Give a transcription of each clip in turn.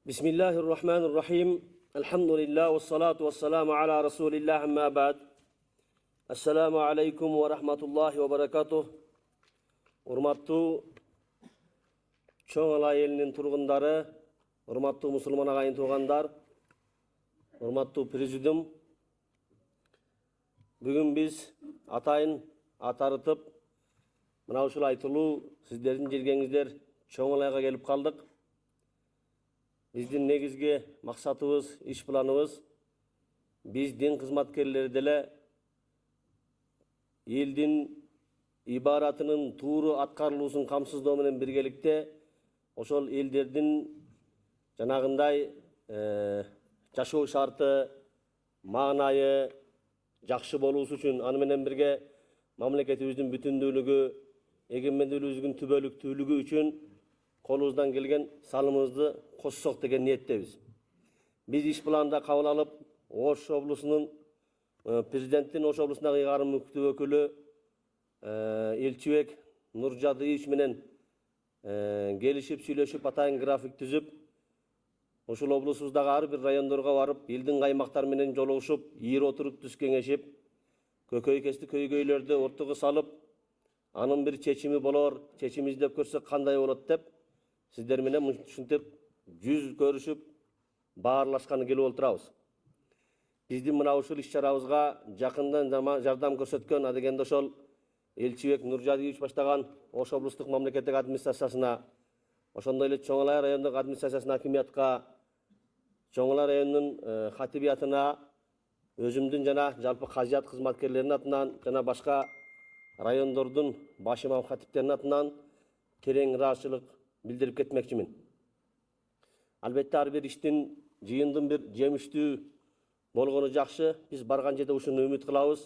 Bismillahirrahmanirrahim. Elhamdülillah ve salatu ve selamu ala Resulillah amma ba'd. Assalamu alaikum ve rahmatullahi ve barakatuh. Urmattуу Чоң Ала элинин тургундары, урматтуу мусулман агайын туугандар, урматтуу президиум. Бүгүн биз атайын атарытып, мына ушул айтылуу сиздердин жергеңиздер Чоң Алайга келип калдык. Биздин негизги максатыбыз, иш планыбыз биз дин кызматкерлери деле элдин ибаратынын тууру аткарылуусун камсыздоо менен биргеликте ошол элдердин жанагындай жашоо шарты, маанайы жакшы болуусу үчүн, аны менен бирге мамлекетибиздин бүтүндүүлүгү, эгемендүүлүгүбүздүн түбөлүктүүлүгү үчүн колубуздан келген салымыбызды коссок деген ниеттебиз. Биз иш планында кабыл алып, Ош облусунун президенттин Ош облусундагы ыйгарым өкүлү өкүлү Элчибек Нуржадыевич менен келишип, сүйлөшүп, атайын график түзүп, ошол облусубуздагы ар бир райондорго барып, элдин каймактары менен жолугушуп, ийир отуруп, түз кеңешип, көкөйкести көйгөйлөрдү ортого салып, анын бир чечими болор, чечим издеп көрсөк кандай болот деп, сиздер менен ушинтип жүз көрүшүп, баарлашканы келип отурабыз. Биздин мына ушул иш-чарабызга жакындан жардам көрсөткөн адегенде ошол Элчибек Нуржадыевич баштаган Ош облустук мамлекеттик администрациясына, ошондой эле Чоң Алай райондук администрациясына, акимиятка, Чоң Алай районунун хатибиятына, өзүмдүн жана жалпы казият кызматкерлеринин атынан жана башка райондордун баш имам хатиптеринин атынан терең ыраазычылык билдирип кетмекчимин. Албетте ар бир иштин, жыйындын бир жемиштүү болгону жакшы. Биз барган жерде ушуну үмүт кылабыз.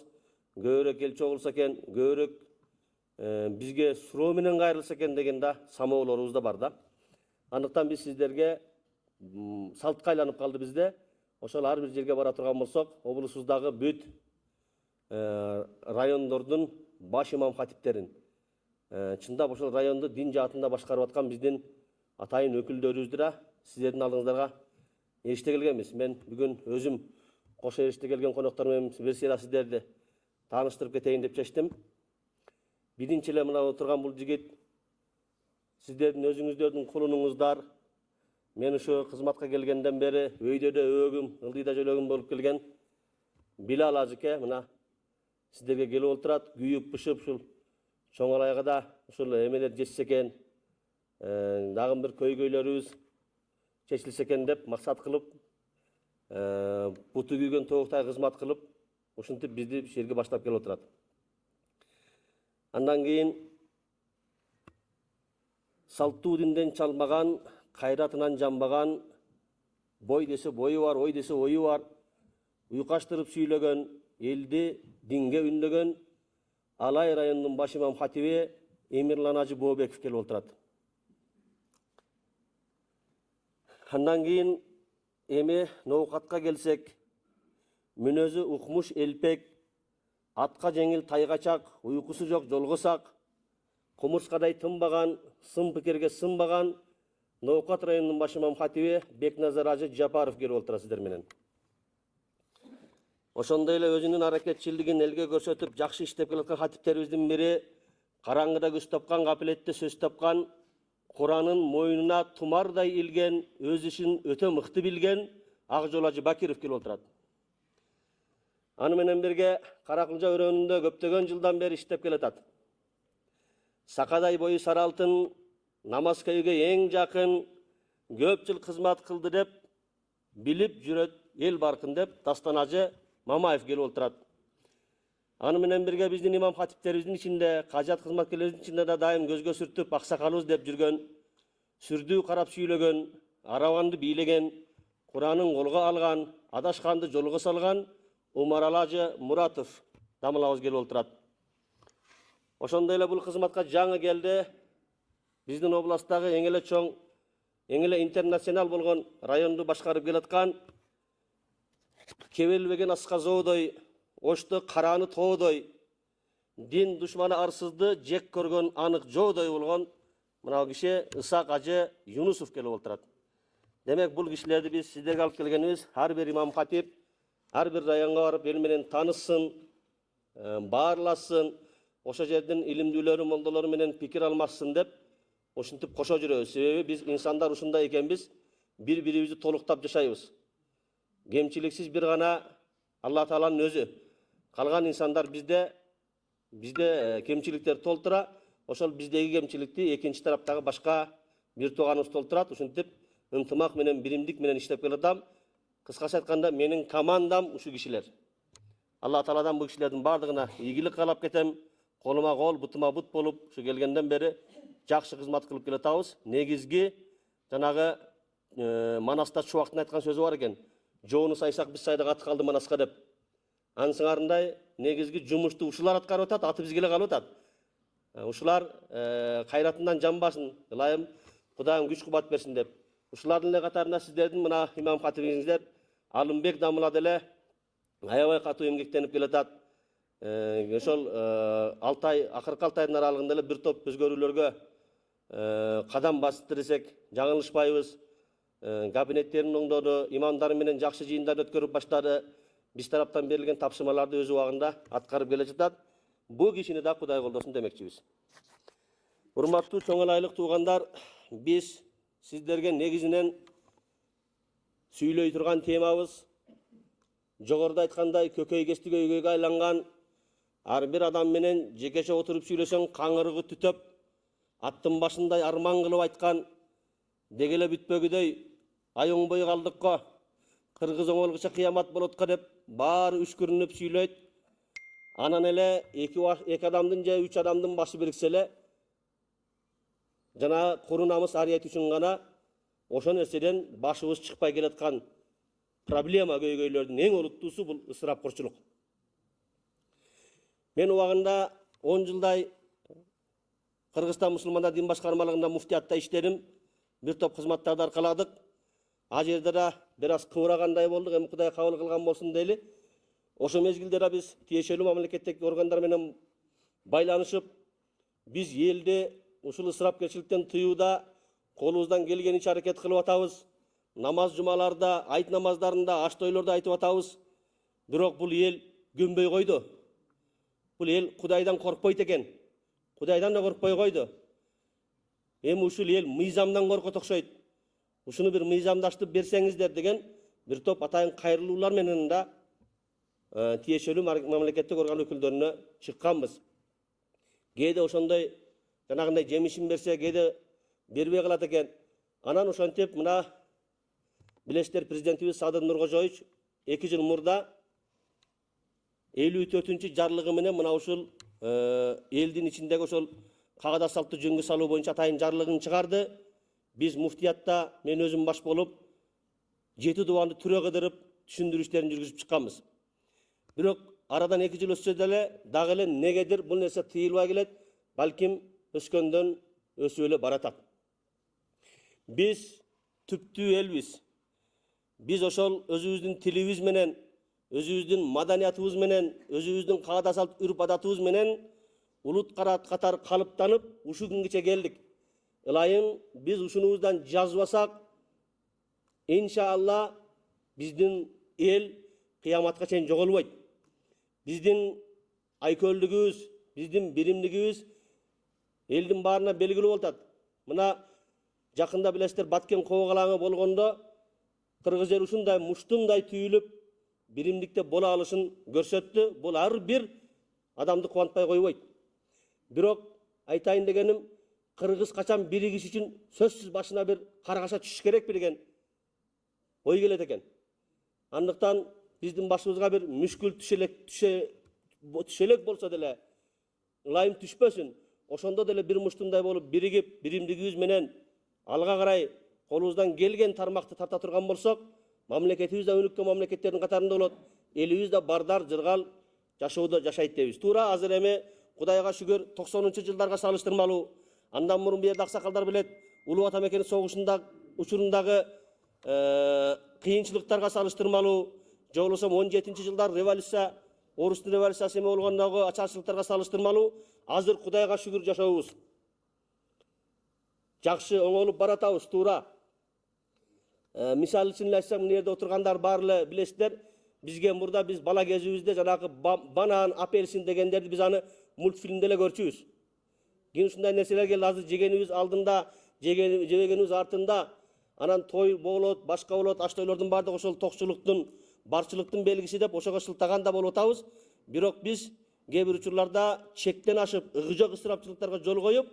Көбүрөөк эл чогулса экен, көбүрөөк бизге суроо менен кайрылса экен деген да самоолорубуз да бар да. Андыктан биз сиздерге салтка айланып калды бизде. Ошол ар бир жерге бара турган болсок, облусубуздагы бүт райондордун баш имам хатиптерин, чындап ошол районду дин жаатында башкарып аткан биздин атайын өкүлдөрүбүздү да сиздердин алдыңыздарга эриште келгенбиз. Мен бүгүн өзүм кошо эриште келген коноктор менен бир сиздерди тааныштырып кетейин деп чечтим. Биринчи эле мына отурган бул жигит сиздердин өзүңүздөрдүн кулунуңуздар. Мен ушу кызматка келгенден бери өйдө да өөгүм, ылдыйда жөлөгүм болуп келген Билал ажыке мына сиздерге келип отурат, күйүп бышып ушул Чоң Алайга да ушул эмелер жетсе экен, дагы бир көйгөйлөрүбүз чечилсе экен деп максат кылып, буту күйгөн тооктай кызмат кылып, ушинтип бизди ушул жерге баштап келип отурат. Андан кийин салттуу динден чалмаган, кайратынан жанбаган, бой десе бою бар, ой десе ою бар, уйкаштырып сүйлөгөн, элди динге үндөгөн Алай районунун баш имам хатиби Эмирлан Ажы Бообеков келип отурат. Андан кийин эми ноокатка келсек, мүнөзү укмуш элпек, атка жеңил тайгачак, уйкусу жок жолгосак, кумурскадай тынбаган, сын пикирге сынбаган Ноокат районунун баш имам хатиби Бекназар Ажы Жапаров келип отурат сиздер менен. Ошондой эле өзүнүн аракетчилдигин элге көрсөтүп жакшы иштеп келаткан хатиптерибиздин бири, караңгыда көз тапкан, капилетте сөз тапкан, Куранын мойнуна тумардай илген, өз ишин өтө мыкты билген Акжол Ажы Бакиров келип отурат. Аны менен бирге Каракылжа өрөөнүндө көптөгөн жылдан бери иштеп келатат. Сакадай бою сары алтын, намаз көйгө эң жакын, көп жыл кызмат кылды деп билип жүрөт эл баркын деп Дастан Ажы Мамаев келип отурат. Аны менен бирге биздин имам хатиптерибиздин ичинде, кажат кызматкерлерибиздин ичинде да дайым көзгө сүртүп аксакалыбыз деп жүргөн, сүрдүү карап сүйлөгөн, арабанды бийлеген, Куранын колго алган, адашканды жолго салган Умаралы Ажы Муратов дамылабыз келип отурат. Ошондой эле бул кызматка жаңы келди. Биздин областтагы эң эле чоң, эң эле интернационал болгон районду башкарып келаткан Кебелбеген Асказоодой, Ошто караны тоодой, дин душманы арсызды жек көргөн анык жоодой болгон мына киши Ысак Ажы Юнусов келип отурат. Демек бул кишилерди биз сиздерге алып келгенибиз ар бир имам хатип ар бир районго барып эл менен таанышсын, баарлашсын, ошол жердин илимдүүлөрү, молдолору менен пикир алмашсын деп ушинтип кошо жүрөбүз. Себеби биз инсандар ушундай экенбиз, бири-бирибизди толуктап жашайбыз. Кемчиликсиз бир гана Алла Тааланын өзү. Калган инсандар bizde кемчиликтер толтура, ошол биздеги кемчиликти экинчи тараптагы башка бир тууганыбыз толтурат. Ушинтип ынтымак менен, биримдик менен иштеп келатам. Кыскача айтканда, менин командам ушу кишилер. Алла Тааладан бул кишилердин бардыгына ийгилик каалап кетем. Колума кол, бутума бут болуп, ушу келгенден бери жакшы кызмат кылып келатабыз. Негизги жанагы Манаста Чубактын айткан сөзү бар экен. Жоону сайсак биз сайда каты калды Манаска деп. Ансыңарындай негизги жумушту ушулар аткарып атат, аты бизге эле калып атат. Ушулар кайратынан жанбасын, ылайым Кудайым күч кубат берсин деп. Ушулардын эле катарында сиздердин мына имам хатибиңиздер Алымбек Дамыла деле аябай катуу эмгектенип келатат. Ошол 6 ай, акыркы 6 айдын аралыгында эле бир топ өзгөрүүлөргө кадам басты десек жаңылышпайбыз. Кабинеттерин оңдоду, имамдар менен жакшы жыйындар өткөрүп баштады. Биз тараптан берилген тапшырмаларды өз убагында аткарып келе жатат. Бул кишини да Кудай колдосун демекчибиз. Урматтуу чоң элайлык туугандар, биз сиздерге негизинен сүйлөй турган темабыз жогоруда айткандай көкөйгестик өйгөйгө айланган ар бир адам менен жекеше отуруп сүйлөсөң каңырыгы түтөп, аттын башындай арман кылып айткан дегеле бүтпөгүдөй ай оңбой калдыкко, кыргыз оңолгуча кыямат болотко деп баары үшкүрүнүп сүйлөйт. Анан эле эки адамдын же 3 адамдын башы бириксе эле жана куру намыс ариет үчүн гана ошо нерседен башыбыз чыкпай келаткан проблема көйгөйлөрдүн эң олуттуусу бул ысырапкорчулук. Мен убагында 10 жылдай Кыргызстан мусулмандар дин башкармалыгында муфтиятта иштедим. Бир топ кызматтарды аркаладык. А жерде да бир аз кыбырагандай болдук, эми Кудай кабыл кылган болсун дейли. Ошо мезгилде биз тиешелүү мамлекеттеги органдар менен байланышып, биз элди ушул ысырапкерчиликтен тыюуда колубуздан келгениче аракет кылып атабыз. Намаз жумаларда, айт намаздарында, аш тойлордо айтып атабыз. Бирок бул эл көнбөй койду. Бул эл Кудайдан коркпойт экен. Кудайдан да коркпой койду. Эми ушул эл мыйзамдан коркот окшойт. Ушуну бир мыйзамдаштырып берсеңиздер деген бир топ атайын кайрылуулар менен да тиешелүү мамлекеттик орган өкүлдөрүнө чыкканбыз. Кээде ошондой жанагындай жемишин берсе, кээде бербей калат экен. Анан ошентип мына билесиздер, президентибиз Садыр Нуркожоевич 2 жыл мурда 54-чү жарлыгы менен мына ушул элдин ичиндеги ошол кагада салтты жөнгө салуу боюнча атайын жарлыгын чыгарды. Биз муфтиятта мен өзүм баш болуп 7 дубанды түрө кыдырып түшүндүрүү иштерин жүргүзүп чыкканбыз. Бирок арадан 2 жыл өтсө деле дагы эле негедир бул нерсе тыйылбай келет, балким өскөндөн өсүп эле баратат. Биз түптүү элбиз. Биз ошол өзүбүздүн тилибиз менен, өзүбүздүн маданиятыбыз менен, өзүбүздүн каада салт үрп адатыбыз менен улут катары калыптанып ушу күнгече келдик. Ылайым биз ушунубуздан жазбасак, иншалла биздин эл кыяматка чейин жоголбойт. Биздин айкөлдүгүбүз, биздин биримдигибиз элдин баарына белгилүү болот. Мына жакында билесиздер, Баткен кобогалаңы болгондо кыргыз эл ушундай муштумдай түйүлүп биримдикте боло алышын көрсөттү. Бул ар бир адамды кубантпай койбойт. Бирок айтайын дегеним, кыргыз качан биригиш үчүн сөзсүз башына бир каргаша түшүш керек деген ой келет экен. Андыктан биздин башыбызга бир мүшкүл түшелек болсо деле, ылайым түшпөсүн. Ошондо деле бир муштумдай болуп биригип, биримдигибиз менен алга карай колубуздан келген тармакты тарта турган болсок, мамлекетибиз да өнүккөн мамлекеттердин катарында болот. Элибиз да бардар, жыргал жашоодо жашайт дейбиз. Туура азыр эми Кудайга шүгүр 90-жылдарга салыштырмалуу. Андан мурун бу жерде аксакалдар билет, Улуу Ата Мекени согушунда учурундагы кыйынчылыктарга салыштырмалуу, же болбосо 17-жылдар революция, орустун революциясы эме болгондогу ачарчылыктарга салыштырмалуу азыр Кудайга шүгүр жашообуз жакшы оңолуп баратабыз, туура. Misal için айтсам, мына жерде отыргандар барлы билесиздер. Бизге мурда biz бала кезибизде жанагы банан, апельсин дегендерди biz аны мультфильмде эле көрчүбүз. Кийин ушундай нерселер келди, азыр жегенибиз алдында, жебегенибиз артында, анан той болот, башка болот, аш тойлордун баардыгы ошол токчулуктун, барчылыктын белгиси деп ошого шылтаган да болуп атабыз. Бирок биз кээ бир учурларда чектен ашып, ыгы жок ысырапчылыктарга жол коюп,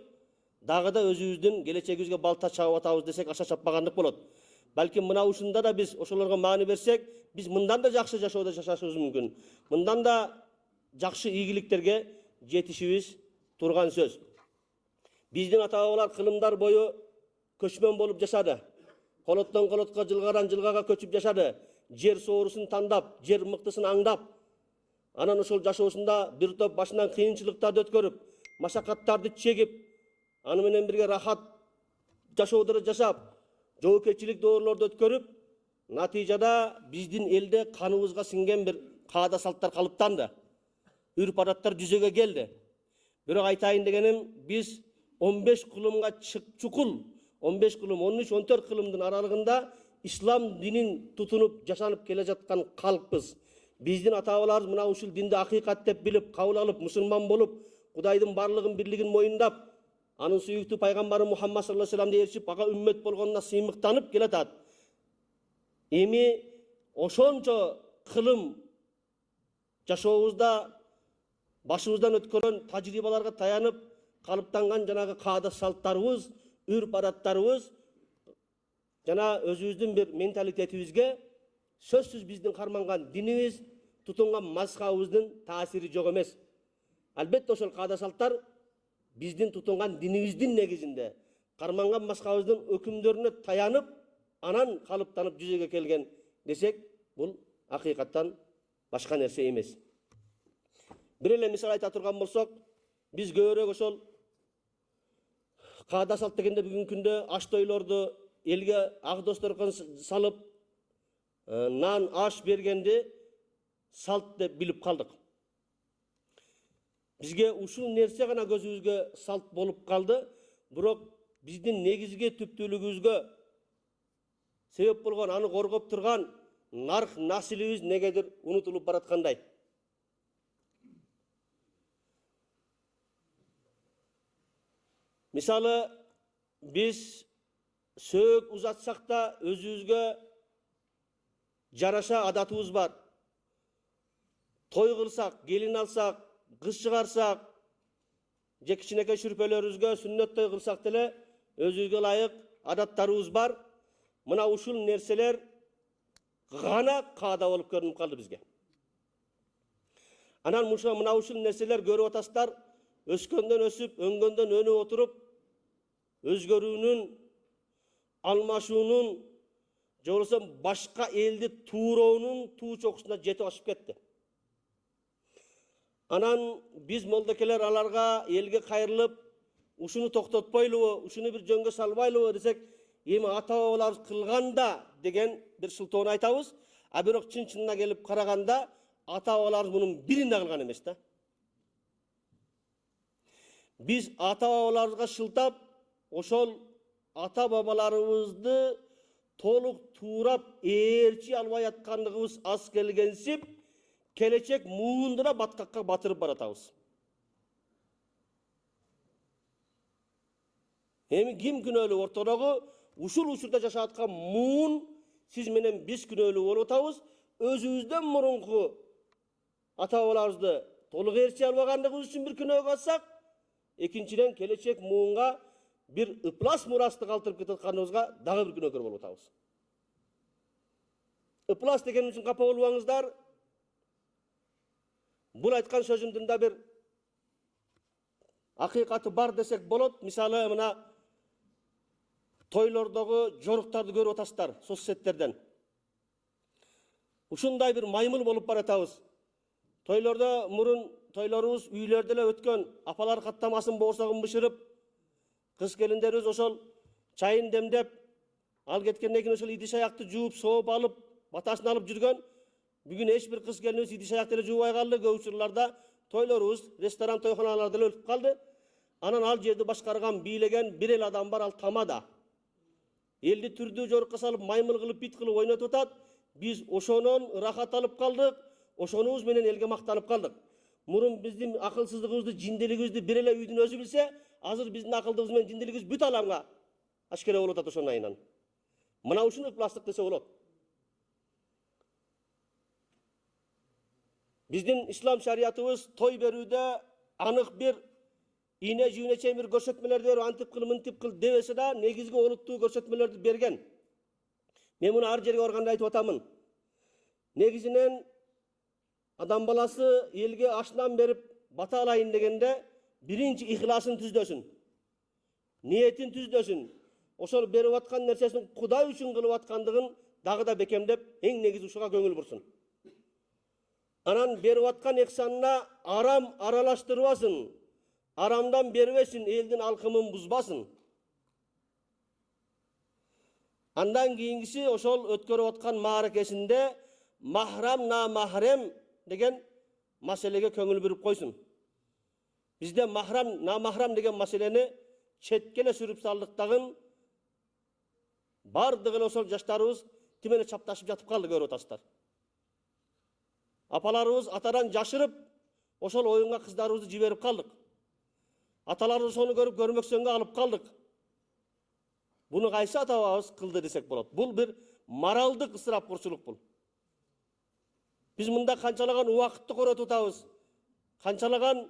дагы да өзүбүздүн келечегибизге балта чабып атабыз десек аша чаппагандык болот. Балким мына ушунда да биз ошолорго маани берсек, биз мындан да жакшы жашоодо жашашыбыз мүмкүн. Мындан да жакшы ийгиликтерге жетишибиз турган сөз. Биздин ата-бабалар кылымдар бою көчмөн болуп жашады. Колоттон колотко, жылгадан жылгага көчүп жашады. Жер соорусун тандап, жер мыктысын аңдап, анан ошол жашоосунда бир топ башынан кыйынчылыктарды өткөрүп, машакаттарды чегип, аны менен бирге рахат жашоодору жашап, жоопкерчилик доорлорду өткөрүп, натыйжада биздин элде каныбызга сиңген бир каада салттар калыптанды. Үрп адаттар жүзөгө келди. Бирок айтайын дегеним, биз 15 кылымга чукул, 15 кылым, 13-14 кылымдын аралыгында ислам динин тутунуп жашанып келе жаткан калкпыз. Биздин ата-бабаларыбыз мына ушул динди акыйкат деп билип, кабыл алып, мусулман болуп, Кудайдын барлыгын бирлигин моюндап, анын сүйүктүү пайгамбары Мухаммад саллаллаху алейхи вассаламды ээрчип, ага үммет болгонуна сыймыктанып келатат. Эми ошончо кылым жашообузда башыбыздан өткөргөн тажрыйбаларга таянып калыптанган жанагы каада салттарыбыз, үрп адаттарыбыз жана өзүбүздүн бир менталитетибизге сөзсүз биздин карманган динибиз, тутунган мазхабыбыздын таасири жок эмес. Албетте ошол каада салттар биздин тутунган динибиздин негизинде, карманган мазхабыбыздын өкүмдөрүнө таянып, анан калыптанып жүзөгө келген десек, бул акыйкаттан башка нерсе эмес. Бир эле мисал айта турган болсок, биз көбүрөөк ошол каада салт дегенде бүгүнкү күндө аш тойлорду элге ак досторго салып, нан аш бергенди салт деп билип калдык. Бизге ушул нерсе гана көзүбүзгө салт болуп калды, бирок биздин негизги түптүүлүгүбүзгө себеп болгон, аны коргоп турган нарх наслибиз негедир унутулуп бараткандай. Мисалы, биз сөөк узатсак да өзүбүзгө жараша адатыбыз бар. Той кылсак, келин алсак, кыз чыгарсак, же кичинекей шүрпөлөрүбүзгө сүннөт той кылсак деле өзүбүзгө ылайык адаттарыбыз бар. Мына ушул нерселер гана каада болуп көрүнүп калды бизге. Анан мына ушул нерселер көрүп атасыздар, өскөндөн өсүп, өңгөндөн өнүп отуруп, өзгөрүүнүн, алмашуунун, же болбосо башка элди тууроонун туу чокусуна жетип ашып кетти. Анан биз молдокелер аларга элге кайрылып, ушуну токтотпойлубу, ушуну бир жөнгө салбайлыбы десек, эми ата-бабаларыбыз кылганда деген бир шылтоону айтабыз, а бирок чын-чынына келип караганда ата-бабаларыбыз мунун бирин да кылган эмес да. Биз ата-бабаларыбызга шылтап, ошол ата-бабаларыбызды толук туурап ээрчи албай аткандыгыбыз аз келгенсип, келечек муундуна баткакка батырып баратабыз. Эми ким күнөөлүү ортодогу? Ушул учурда жашап аткан муун сиз менен биз күнөөлүү болуп атабыз. Өзүбүздөн мурунку ата-бабаларыбызды толук ээрчи албагандыгыбыз үчүн бир күнөөгө алсак, экинчиден келечек муунга бир ыплас мурасты калтырып кетатканыбызга дагы бир күнөөкөр болуп атабыз. Ыплас деген үчүн капа болбоңуздар. Бул айткан сөзүмдүн да бир акыйкаты бар десек болот. Мисалы, мына тойлордогу жоруктарды көрүп атасыздар соцсеттерден. Ушундай бир маймыл болуп баратабыз. Тойлордо мурун тойлорубуз үйлөрдө эле өткөн, апалар каттамасын боорсогун бышырып, кыз келиндерибиз ошол чайын демдеп, ал кеткенден кийин ошол идиш аякты жууп, сооп алып, батасын алып жүргөн. Бүгүн эч бир кыз келинибиз идиш аякты эле жуубай калды. Көп учурларда тойлорубуз, ресторан, тойхоналарда эле өлүп калды. Анан ал жерди башкарган, бийлеген бир эл адам бар, ал тамада. Eldi türdүү жорукка салып, маймыл кылып, бит кылып ойнотуп атат. Биз ошонон рахат алып калдык, ошонубуз менен элге мактанып калдык. Мурун биздин акылсыздыгыбызды, жинделигибизди бир эле үйдүн өзү билсе, азыр биздин акылдыгыбыз менен жинделигибиз бүт аламга ашкере болуп атат ошонун айынан. Мына ушуну ыпластык десе болот. Биздин ислам шариятыбыз той берүүдө анык бир ийне жүйүнө чейин бир көрсөтмөлөрдү берип, антип кыл, мынтип кыл дебесе да, негизги олуттуу көрсөтмөлөрдү берген. Мен муну ар жерге барганда айтып атамын. Негизинен адам баласы элге ашынан берип бата алайын дегенде биринчи ихласын түздөсүн. Ниетин түздөсүн. Ошол берип аткан нерсесин Кудай үчүн кылып аткандыгын дагы да бекемдеп, эң негизи ушуга көңүл бурсун. Анан берип аткан эксанына арам аралаштырбасын. Арамдан бербесин, элдин алкымын бузбасын. Андан кийингиси ошол өткөрүп аткан мааракесинде махрам намахрем деген маселеге көңүл буруп койсун. Бизде махрам намахрам деген маселени четке эле сүрүп салдык дагы бардыгы эле ошол жаштарыбыз тимене чапташып жатып калды, көрүп атасыздар. Апаларыбыз атадан жашырып, ошол оюнга кыздарыбызды жиберип калдык. Аталарыбыз сону көрүп көрмөксөнгө алып калдык. Буну кайсы ата бабабыз кылды десек болот. Бул бир моралдык ысырапкорчулук бул. Биз мында канчалаган убакытты коротуп атабыз. Канчалаган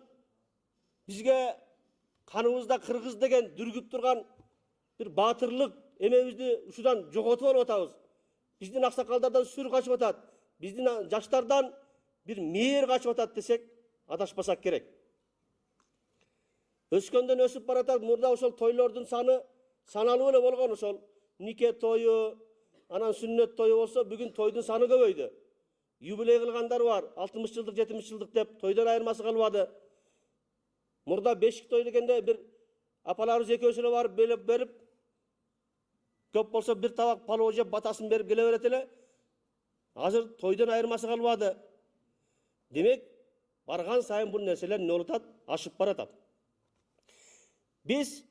бизге каныбызда кыргыз деген дүргүп турган бир баатырлык эмебизди ушудан жоготуп алып атабыз. Биздин аксакалдардан сүр качып атат. Биздин жаштардан бир мээр качып атат десек адашпасак керек. Өскөндөн өсүп баратат. Мурда ошол тойлордун саны саналуу эле болгон. Ошол нике тою, анан сүннөт тою болсо, бүгүн тойдун саны көбөйдү. Юбилей кылгандар бар, 60 жылдык, 70 жылдык деп тойдон айырмасы калбады. Мурда бешик той дегенде бир апаларыбыз экөөсү эле барып берип, көп болсо бир табак палоо жеп батасын берип келе берет эле. Азыр тойдон айырмасы калбады. Демек, барган сайын бул нерселер не болуп атат? Ашып баратат. Биз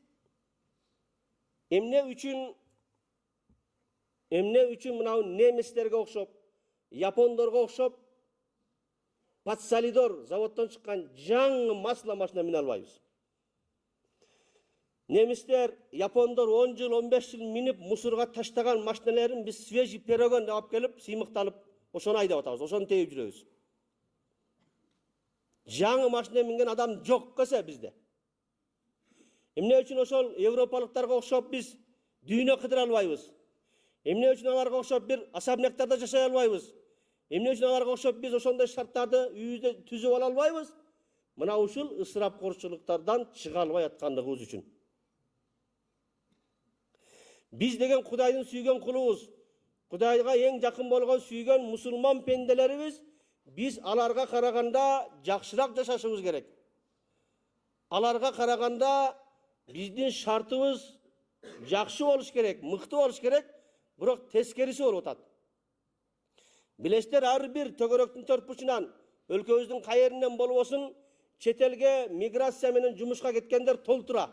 эмне үчүн мынау немецтерге окшоп, япондорго окшоп Патсалидор заводдон чыккан жаңы масло машина мине албайбыз. Немистер, япондор 10 жыл, 15 жыл минип мусорга таштаган машиналарын биз свежий перегон деп алып келип, сыймыкталып, ошону айдап атабыз, ошону тээп жүрөбүз. Жаңы машина минген адам жок кесе бизде. Эмне үчүн ошол европалыктарга окшоп биз дүйнө кыдыра албайбыз? Эмне үчүн аларга окшоп бир особняктарда жашай албайбыз? Эмне үчүн аларга окшоп биз ошондой шарттарды үйдө түзүп ала албайбыз? Мына ушул ысырапкорчулуктардан чыга албай аткандыгыбыз үчүн. Биз деген Кудайдын сүйгөн кулубуз, Кудайга эң жакын болгон сүйгөн мусулман пенделерибиз, биз аларга караганда жакшыраак жашашыбыз керек. Аларга караганда биздин шартыбыз жакшы болуш керек, мыкты болуш керек, бирок тескериси болуп атат. Билесиздер, ар бир төгөрөктүн төрт бурчунан, өлкөбүздүн кайеринен болбосун, чет элге миграция менен жумушка кеткендер толтура.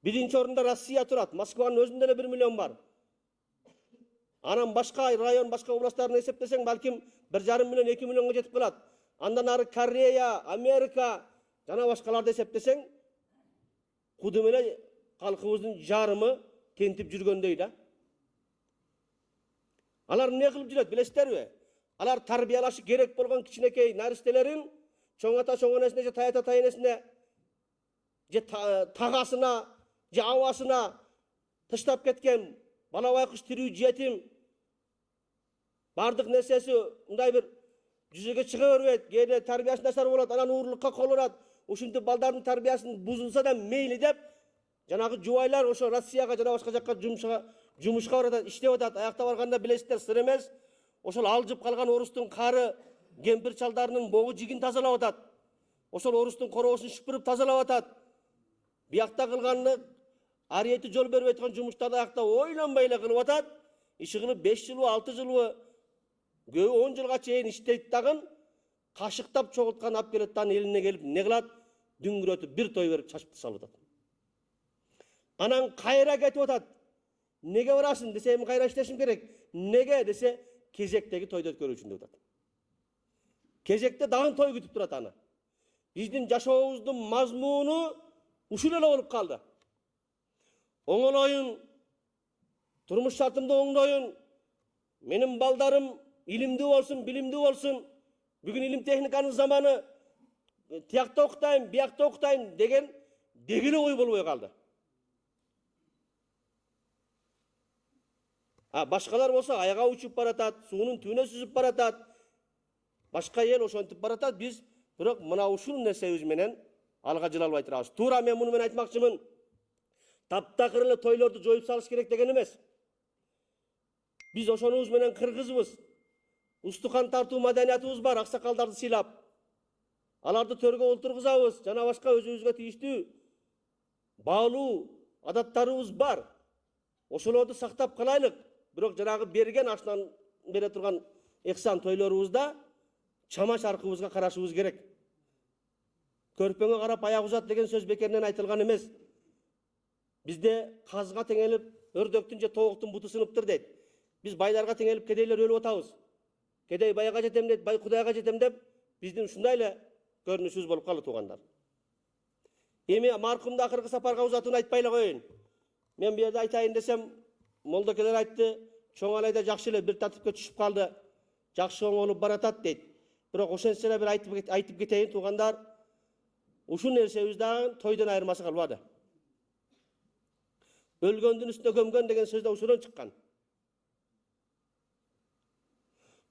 Биринчи орунда Россия турат, Москванын өзүндө эле 1 миллион бар. Анан башка район, башка областтарын эсептесең, балким 1,5 миллион, 2 миллионго жетип калат. Андан ары Корея, Америка, жана башкаларды эсептесең, кудум эле калкыбыздын жарымы тентип жүргөндөй да. Алар эмне кылып жүрөт билесиздерби? Алар тарбиялашы керек болгон кичинекей наристелерин чоң ата чоң энесине же тай ата тай энесине же тагасына же абасына таштап кеткен бала байкуш тирүү жетим бардык нерсеси мындай бир жүзөгө чыга бербейт, кээде тарбиясы начар болот, анан уурулукка колунат. Ушинтип балдардын тарбиясын бузулса да мейли деп жанагы жубайлар ошо Россияга жана башка жакка жумушка баратат, иштеп атат. Аякта барганда билесиздер, сыр эмес, ошол алжып калган орустун кары кемпир чалдарынын богу жигин тазалап атат. Ошол орустун коробосун шыпырып тазалап атат. Биякта кылганды ариети жол бербей турган жумуштарды аякта ойлонбой эле кылып атат. Иши кылып 5 жылбы, 6 жылбы, көбү 10 жылга чейин иштейт дагы, кашыктап чогулткан алып келет дагы элине келип не кылат? Дүңгүрөтүп бир той берип чачып салып атат. Анан кайра кетип атат. Nege barasın dese emin kayra işleşim gerek. Nege dese kezekteki toyda ötkөрүү үчүн деп атат. Кезекте дагы той күтүп турат аны. Биздин жашообуздун мазмуну ушул эле болуп калды. Оңолоюн, турмуш шартымды оңдоюн, менин балдарым илимдүү болсун, билимдүү болсун, бүгүн илим техниканын заманы, тиякта окутайын, биякта окутайын деген дегеле ой болбой калды. Башкалар болсо аяга учуп баратат, суунун түбүнө сүзүп баратат. Башка ел ошентип баратат, биз бирок мына ушул нерсебиз менен алга жыла албай турабыз. Туура мен муну менен айтмакчымын. Таптакыр эле тойлорду жоюп салыш керек деген эмес. Биз ошонубуз менен кыргызбыз. Устухан тартуу маданиятыбыз бар, аксакалдарды сыйлап. Аларды төргө олтургузабыз, жана башка өзүбүзгө тийиштүү баалуу адаттарыбыз бар. Ошолорду сактап калайлык. Бирок жанагы берген ашынан бере турган эксан тойлорубузда чама чаркыбызга карашыбыз керек. Көрпөңө карап аяк узат деген сөз бекеринен айтылган эмес. Bizde kazga tengелip, örдөктүн же тоогуктун буту сыныптыр дейт. Биз байларга теңелип кедейлер өлүп атабыз. Кедей байга жетем дейт, бай кудайга жетем деп, биздин ушундай эле көрүнүшүбүз болуп калды туугандар. Эми маркумду акыркы сапарга узатууну айтпай эле коеюн. Мен бу жерде айтайын десем, молдокелер айтты, чоң алайда жакшы эле бир тартипке түшүп калды. Жакшы оңолуп баратат дейт. Бирок ошентсе эле бир айтып кетейин туугандар. Ушул нерсебиз дагы тойдон айырмасы калбады. Өлгөндүн үстүнө көмгөн деген сөз да ушундан чыккан.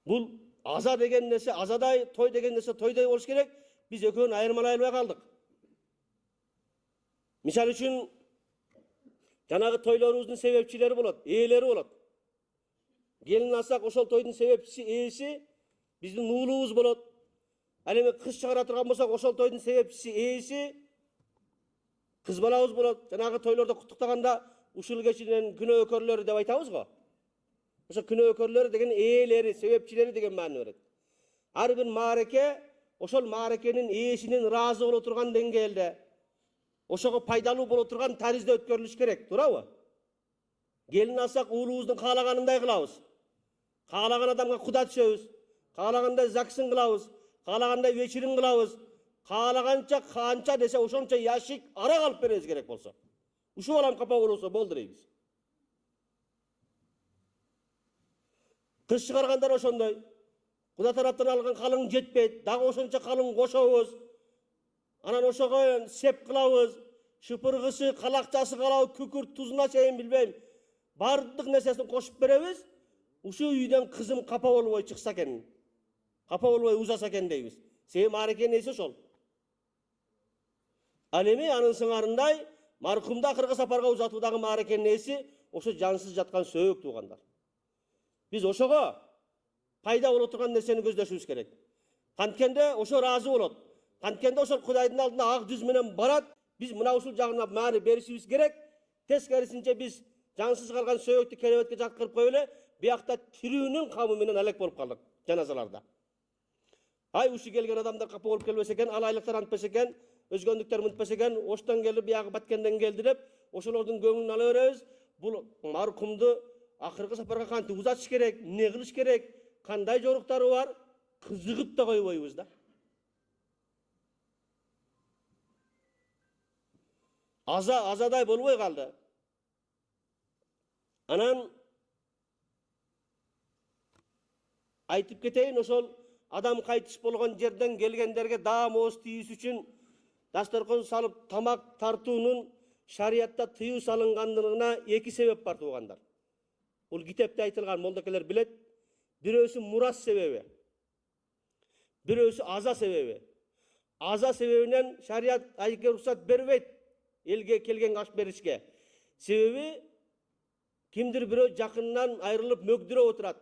Бул аза деген нерсе азадай, той деген нерсе тойдой болуш керек. Биз экөөнү айырмалай албай калдык. Мисалы үчүн жанагы тойлорубуздун себепчилери болот, ээлери болот. Келин алсак ошол тойдун себепчиси, ээси биздин уулубуз болот. Ал эми кыз чыгара турган болсок ошол тойдун себепчиси, ээси кыз балабыз болот. Жанагы тойлордо куттуктаганда ушул кечинен күнөөкөрлөрү деп айтабыз го. Ошо күнөөкөрлөрү деген ээлери, себепчилери деген маани берет. Ар бир маареке ошол маарекенин ээсинин ыраазы боло турган деңгээлде, ошого пайдалуу боло турган таризде өткөрүлүш керек, туурабы? Келин алсак уулубуздун каалаганындай кылабыз. Каалаган адамга куда түшөбүз, каалагандай заксын кылабыз, каалагандай вечерин кылабыз. Каалаганча канча десе ошончо яшик ара калып беребиз керек болсо. Ушул балам капа болсо болду дейбиз. Кыз чыгаргандар ошондой. Куда тараптан алган калың жетпейт, дагы ошончо калың кошобуз. Анан ошого сеп кылабыз, шыпыргысы, калакчасы калабы, күкүрт, тузуна чейин билбейм. Бардык нерсесин кошуп беребиз. Ушул үйдөн кызым капа болбой чыкса экен. Капа болбой узаса экен дейбиз. Себеби маарекенин эси ошол. Ал эми анын сыңарындай маркумду акыркы сапарга узатуудагы маарекенин эси ошо жансыз жаткан сөөк туугандар. Биз ошого пайда боло турган нерсени көздөшүбүз керек. Канткенде ошо ыраазы болот. Канткенде ошол Кудайдын алдына ак жүз менен барат. Биз мына ушул жагына маани беришибиз керек. Тескерисинче биз жансыз калган сөөктү керебетке жаткырып коюп эле, биякта тирүүнүн камы менен алек болуп калдык жаназаларда. Ай ушу келген адамдар капа болуп келбесе экен, алайлыктар антпесе экен, өзгөндүктөр мынтпесе экен, оштон келип, биягы Баткенден келди деп, ошолордун көңүлүн ала беребиз. Бул маркумду акыркы сапарга кантип узатыш керек, эмне кылыш керек, кандай жоруктары бар, кызыгып да койбойбуз да. Азадай болбой калды. Анан айтып кетейин, ошол адам кайтыш болгон жерден келгендерге даам ооз тийиш үчүн дасторкон салып тамак тартуунун шариятта тыюу салынгандыгына эки себеп бар туугандар. Бул китепте айтылган, молдокелер билет. Бирөөсү мурас себеби, бирөөсү аза себеби. Аза себебинен шарият айке уруксат бербейт элге келген аш беришке. Себеби кимдир бирөө жакынынан айрылып мөгдүрөп отурат,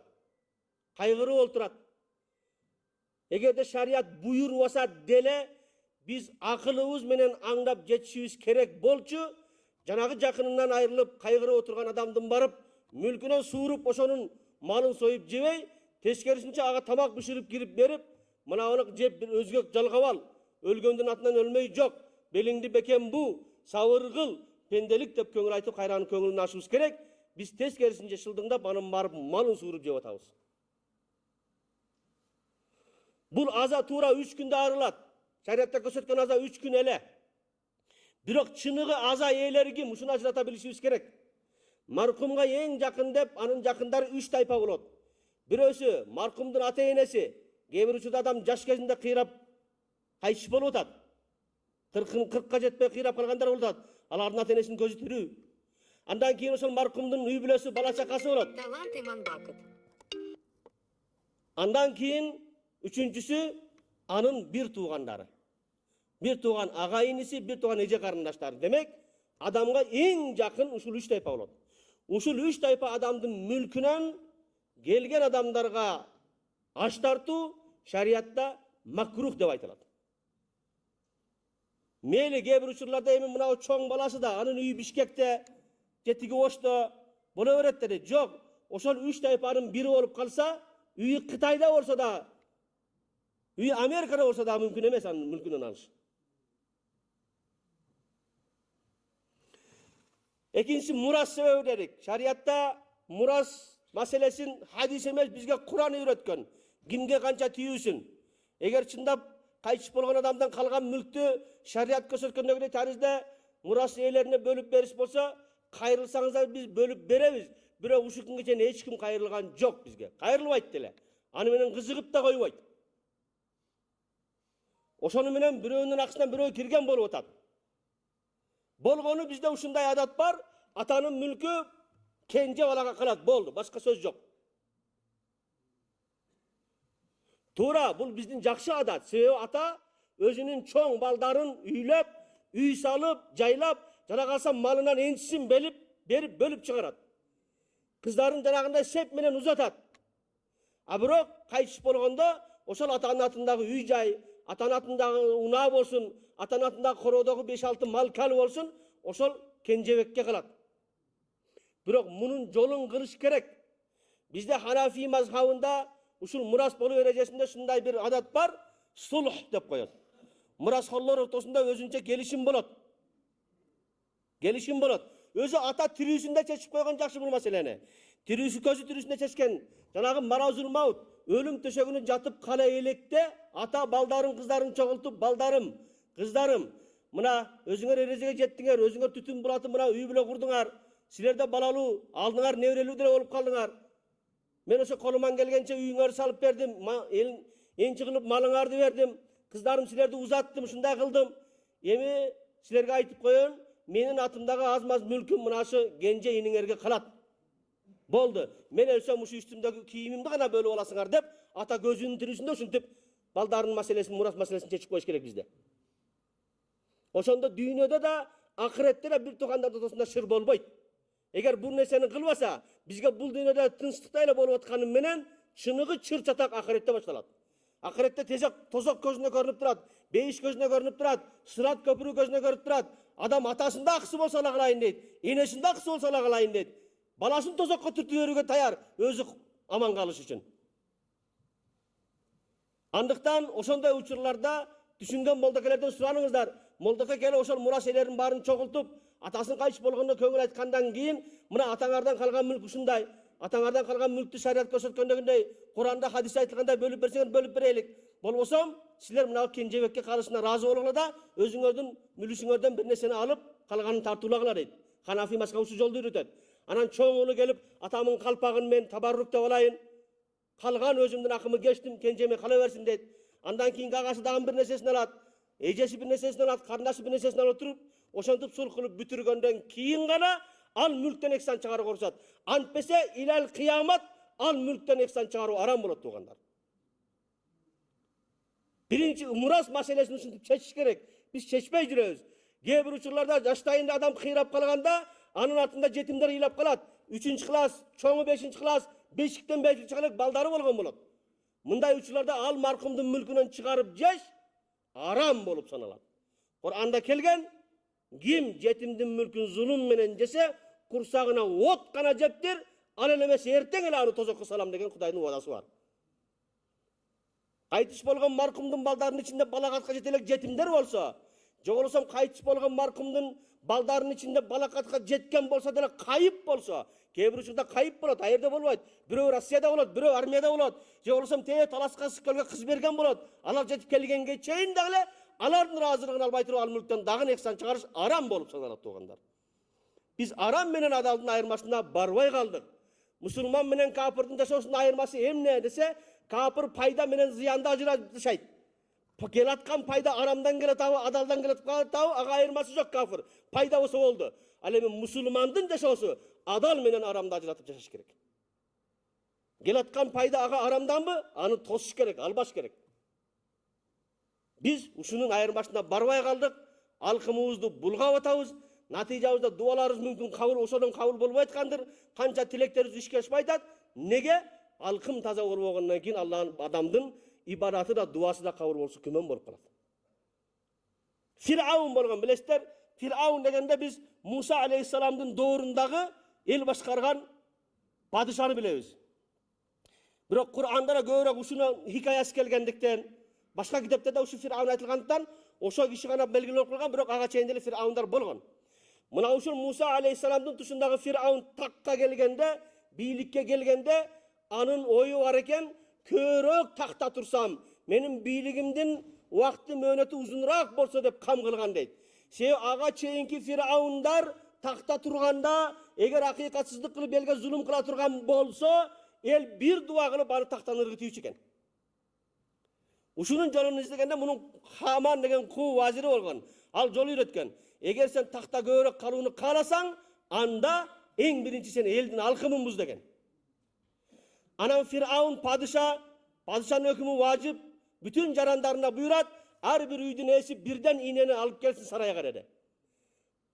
кайгырып отурат. Эгерде шарият буйрубаса деле биз акылыбыз менен аңдап жетишибиз керек болчу. Жанагы жакынынан айрылып кайгырып отурган адамдын барып мүлкүнөн сууруп ошонун малын союп жебей, тескерисинче ага тамак бышырып кирип берип, мына аны жеп бир өзгөк жалгап ал, өлгөндүн атынан өлмөй жок, белиңди бекем бу, сабыр кыл, пенделик деп көңүл айтып кайранын көңүлүн ашыбыз керек. Biz teskerisince şıldığında banın barıp malın suurup jep atabız. Bul aza tuura 3 günde arılat. Şariatta körsötkөн aza 3 gün ele. Bирок чыныгы аза ээлери ким? Ушуну ажырата билишибиз керек. Маркумга эң жакын деп, анын жакындары 3 тайпа болот. Бирөөсү маркумдун ата энеси, кээ бир учурда адам жаш кезинде кыйрап кайтыш болуп атат. 40-ка жетпей кыйрап калгандар болуп атат. Алардын ата энесинин көзү тирүү. Андан кийин ошол маркумдун үй бүлөсү, бала чакасы болот. Андан кийин үчүнчүсү анын бир туугандары. Bir tuğan ağa inisi, bir tuğan ece karındaşları. Demek adamga en yakın uşul 3 tayfa olur. Uşul 3 tayfa adamdın mülkünen gelgen adamlarga aştartu şariatta makruh dep aytıladi. Meyli kebir uçurlarda emin mına o çoğun balası da anın üyü Bişkek'te, Getigi Oş'ta buna öğretleri. Yok. Oşol 3 tayfanın biri olup kalsa, üyü Kıtay'da olsa da, üyü Amerika'da olsa da mümkün emez anın mülkünden alış. İkincisi muras sebebi dedik. Şariatta muras meselesin hadis emez bizge Kur'an öğretken. Kimge kança tüyüsün. Eğer çındap kayıp bolgan adamdan kalgan mülktü şariat kösötkendeki tarizde muras eğlerine bölüp beriş bolsa kayırılsanızda biz bölüp beremiz. Bira uşu gün geçen hiç kim kayırılgan yok bizge. Kayırılbayt dele. Anı menen kızıgıp da koyubayt. Oşonu menen biröğünün aksından biröğü kirgen bolup otat. Bolgonu bizde uşunday adat var. Atanın mülkü kence balaga kalat. Boldu. Başka söz yok. Tuğra bu bizden jakşı adat. Sebebi ata özünün çoğun baldarın üylep, üy salıp, jaylap, jana kalsa malından ençisin berip bölüp çıkarat. Kızların janagında sep menen uzatat. Bирок kayıp bolgonda oşol atanın atındagı üy jay, atanın atındagı una bolsun, atanın atındagı koroodogу 5-6 mal kalı bolsun, oşol kencebekke kalat. Bирок munun jolun kırış gerek. Bizde Hanafi mazhabında uşul muras bolu erejesinde şunday bir adat var. Sulh dep koyat. Muras hollar ortasında özünce gelişim bolat. Gelişim bolat. Özü ata tirüsünde çeşip koygan jakşı bu meseleni. Tirüsü közü tirüsünde çeşken janagı marazul maut ölüm töşegüne jatıp kala elekte ata baldarım kızlarım çoğultup baldarım kızlarım mına özüңөр erejege jettiңер özüңөр tütün bulatın mına üy bile kurdуңар silerde balalı aldыңар nevrelүү деле olup kaldыңар men oşo kolumdan gelgençe üyüңөр salıp berdim ençi kılıp malыңарды berdim kızlarım silerde uzattım şunday kıldım emi silerge aytıp koyun menin atımdagı az-maz mülküm mına şu gence iniңерге kalat boldu. Men ölsem uşu üstümdeki kiyimimdi gana böyle olasыңар dep ata gözünün tirüsünde uşuntip baldarın meselesini, muras meselesini çeşip koyuş gerek bizde. Oşonda dünyada da ahirette de bir tuğanдар ortasında şır bolboyt. Eğer bu neseni kılbasa bizge bul dünyada tınçlıktayla bolup atkanyň menen çınıgı çır çatak ahirette başlalat. Ahirette tozak gözüne görünüp durat, beyiş gözüne görünüp durat, sırat köpürü gözüne görünüp durat. Adam atasında aksı bolsa da kılayın deyt, enesinde aksı bolsa da kılayın deyt. Balasını tozakka türtüp berүүгө tayar, özü aman kalış için. Andıktan oşonday uçurlarda düşüngen moldakelerden suranыңыздар. Moldaka kele oşol muras elerin barın çoğultup, atasının kayış bolgonuna köngül aytkandan keyin, mına ataňardan kalgan mülk uşunday, ataňardan kalgan mülktü şariat körsötkendegindey, Kur'anda hadis aytılganda bölüp berseňer bölüp bereylik. Bolbosam siler mına kenjebekke kalışına razı bolgolar da özüňörдүn mülüşüňörden bir neseni alıp kalganын tartуулagılar deyt. Hanafi mazhabı şu joldu yürütet. Anan çoğun oğlu gelip atamın kalpağın men tabarrukta olayın. Kalgan özümdün akımı geçtim kenceme kalıversin deyt. Andan keyin gagası dağın bir nesesini alat. Ejesi bir nesesini alat, karndaşı bir nesesini alat oturup, oşantıp sul kılıp bütürgönden keyin gana al mülkten eksan çağarı korsat. Antpese ilal kıyamat al mülkten eksan çağarı aram bolat tuğanlar. Birinci muras meselesini uşuntup çeşiş gerek. Biz çeşmey jiröbüz. Gebir uçurlarda yaştayında adam kıyrap kalganda anın altında jetimler ıylap kalat. 3. klas, çoğu 5. klas, beşikten 5. klas baldarı bolgon bolat. Mınday uçurlarda al markumdun mülkünden çıkarıp jeş aram bolup sanalat. Kur'anda kelgen kim jetimdin mülkün zulüm menen jese kursagına ot kana jeptir, al elemesi erteň ele аны tozokko salam degen Hudaýdyn wadasy var. Aytış bolgan markumdun baldarının içinde balagatka jetelek jetimler bolsa, jogolsam kayıtış bolgan markumdun балдардын ичинде балакатка жеткен болсо деле кайып болсо, кээ бир учурда кайып болот, айерде болбойт. Бирөө Россияда болот, бирөө армияда болот, же болбосо тээ таласка сыккөлгө кыз берген болот. Алар жетип келгенге чейин дагы эле алардын ыраазылыгын албай туруп ал мүлктөн дагы эксан чыгарыш арам болуп саналат туугандар. Биз арам менен адалдын айырмасына барбай калдык. Мусулман менен капырдын жашоосунун айырмасы эмне десе, капыр пайда менен зыянды ажыратышайт. Келаткан пайда арамдан келетабы, адалдан келетабы, ага айырмасы жок капыр. Пайда болсо болду. Ал эми мусулмандын жашоосу адал менен арамды ажыратып жашаш керек. Келаткан пайда ага арамданбы, аны тосуш керек, албаш керек. Биз ушунун айырмасына барбай калдык, алкымыбызды булгап атабыз. Натыйжабызда дуаларыбыз мүмкүн кабыл, ошодон кабыл болбой аткандыр. Канча тилектерибиз ишке ашпай атат. Неге? Алкым таза болбогондон кийин Аллахын адамдын ибадаты да, дуасы да кабыл болсо күмөн болуп калат. Фир'аун болгон билесиздер. Фир'аун дегенде биз Муса алейхиссаламдын доорундагы эл башкарган падышаны билебиз. Бирок Кур'анда да көбүрөөк ушуну хикаясы келгендиктен, башка китепте да ушу Фир'аун айтылгандыктан ошо киши гана белгилүү болуп калган, бирок ага чейин деле Фир'аундар болгон. Мына ушул Муса алейхиссаламдын тушундагы Фир'аун такка келгенде, бийликке келгенде, анын ою бар экен, көбүрөөк такта турсам, менин бийлигимдин убакыты мөөнөтү узунураак болсо деп кам кылган дейт. Себеби ага чейинки Фир'аундар такта турганда, эгер акыйкатсыздык кылып элге зулум кыла турган болсо, эл бир дуа кылып аны тактан ыргытуучу экен. Ушунун жолун издегенде мунун Хаман деген куу вазири болгон. Ал жол үйрөткөн. Эгер сен такта көбүрөөк калууну кааласаң, анда эң биринчи сен элдин алкымын буз деген. Анан Фир'аун падышанын өкүмү важип, бүтүн жарандарына буйрат, ар бир үйдүн ээси бирден ийнени алып келсин сарайга деди.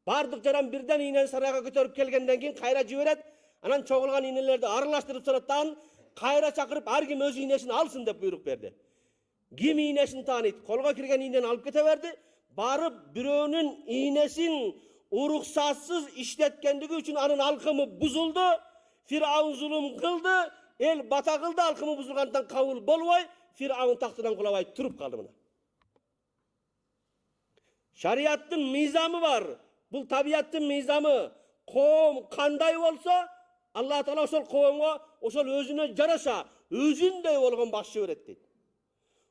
Бардык жаран бирден ийнени сарайга көтөрүп келгенден кийин кайра жиберет, анан чогулган ийнелерди аралаштырып салат, кайра чакырып ар ким өзийнесин алсын деп буйрук берди. Ким ийнесин тааныйт, колго кирген ийнени алып кете берди, барып бирөөнүн ийнесин уруксатсыз иштеткендиги үчүн анын алкымы бузулду, Фир'аун зулум кылды, эл бата кылды, алкымы бузулгандыктан кабыл болбой, Фир'аун тактынан кулабай туруп калды мына. Шарияттын мыйзамы бар. Бул табияттын мыйзамы. Коом кандай болсо, Алла Таала ошол коомго, ошол өзүнө жараша, өзүндөй болгон башчы берет дейт.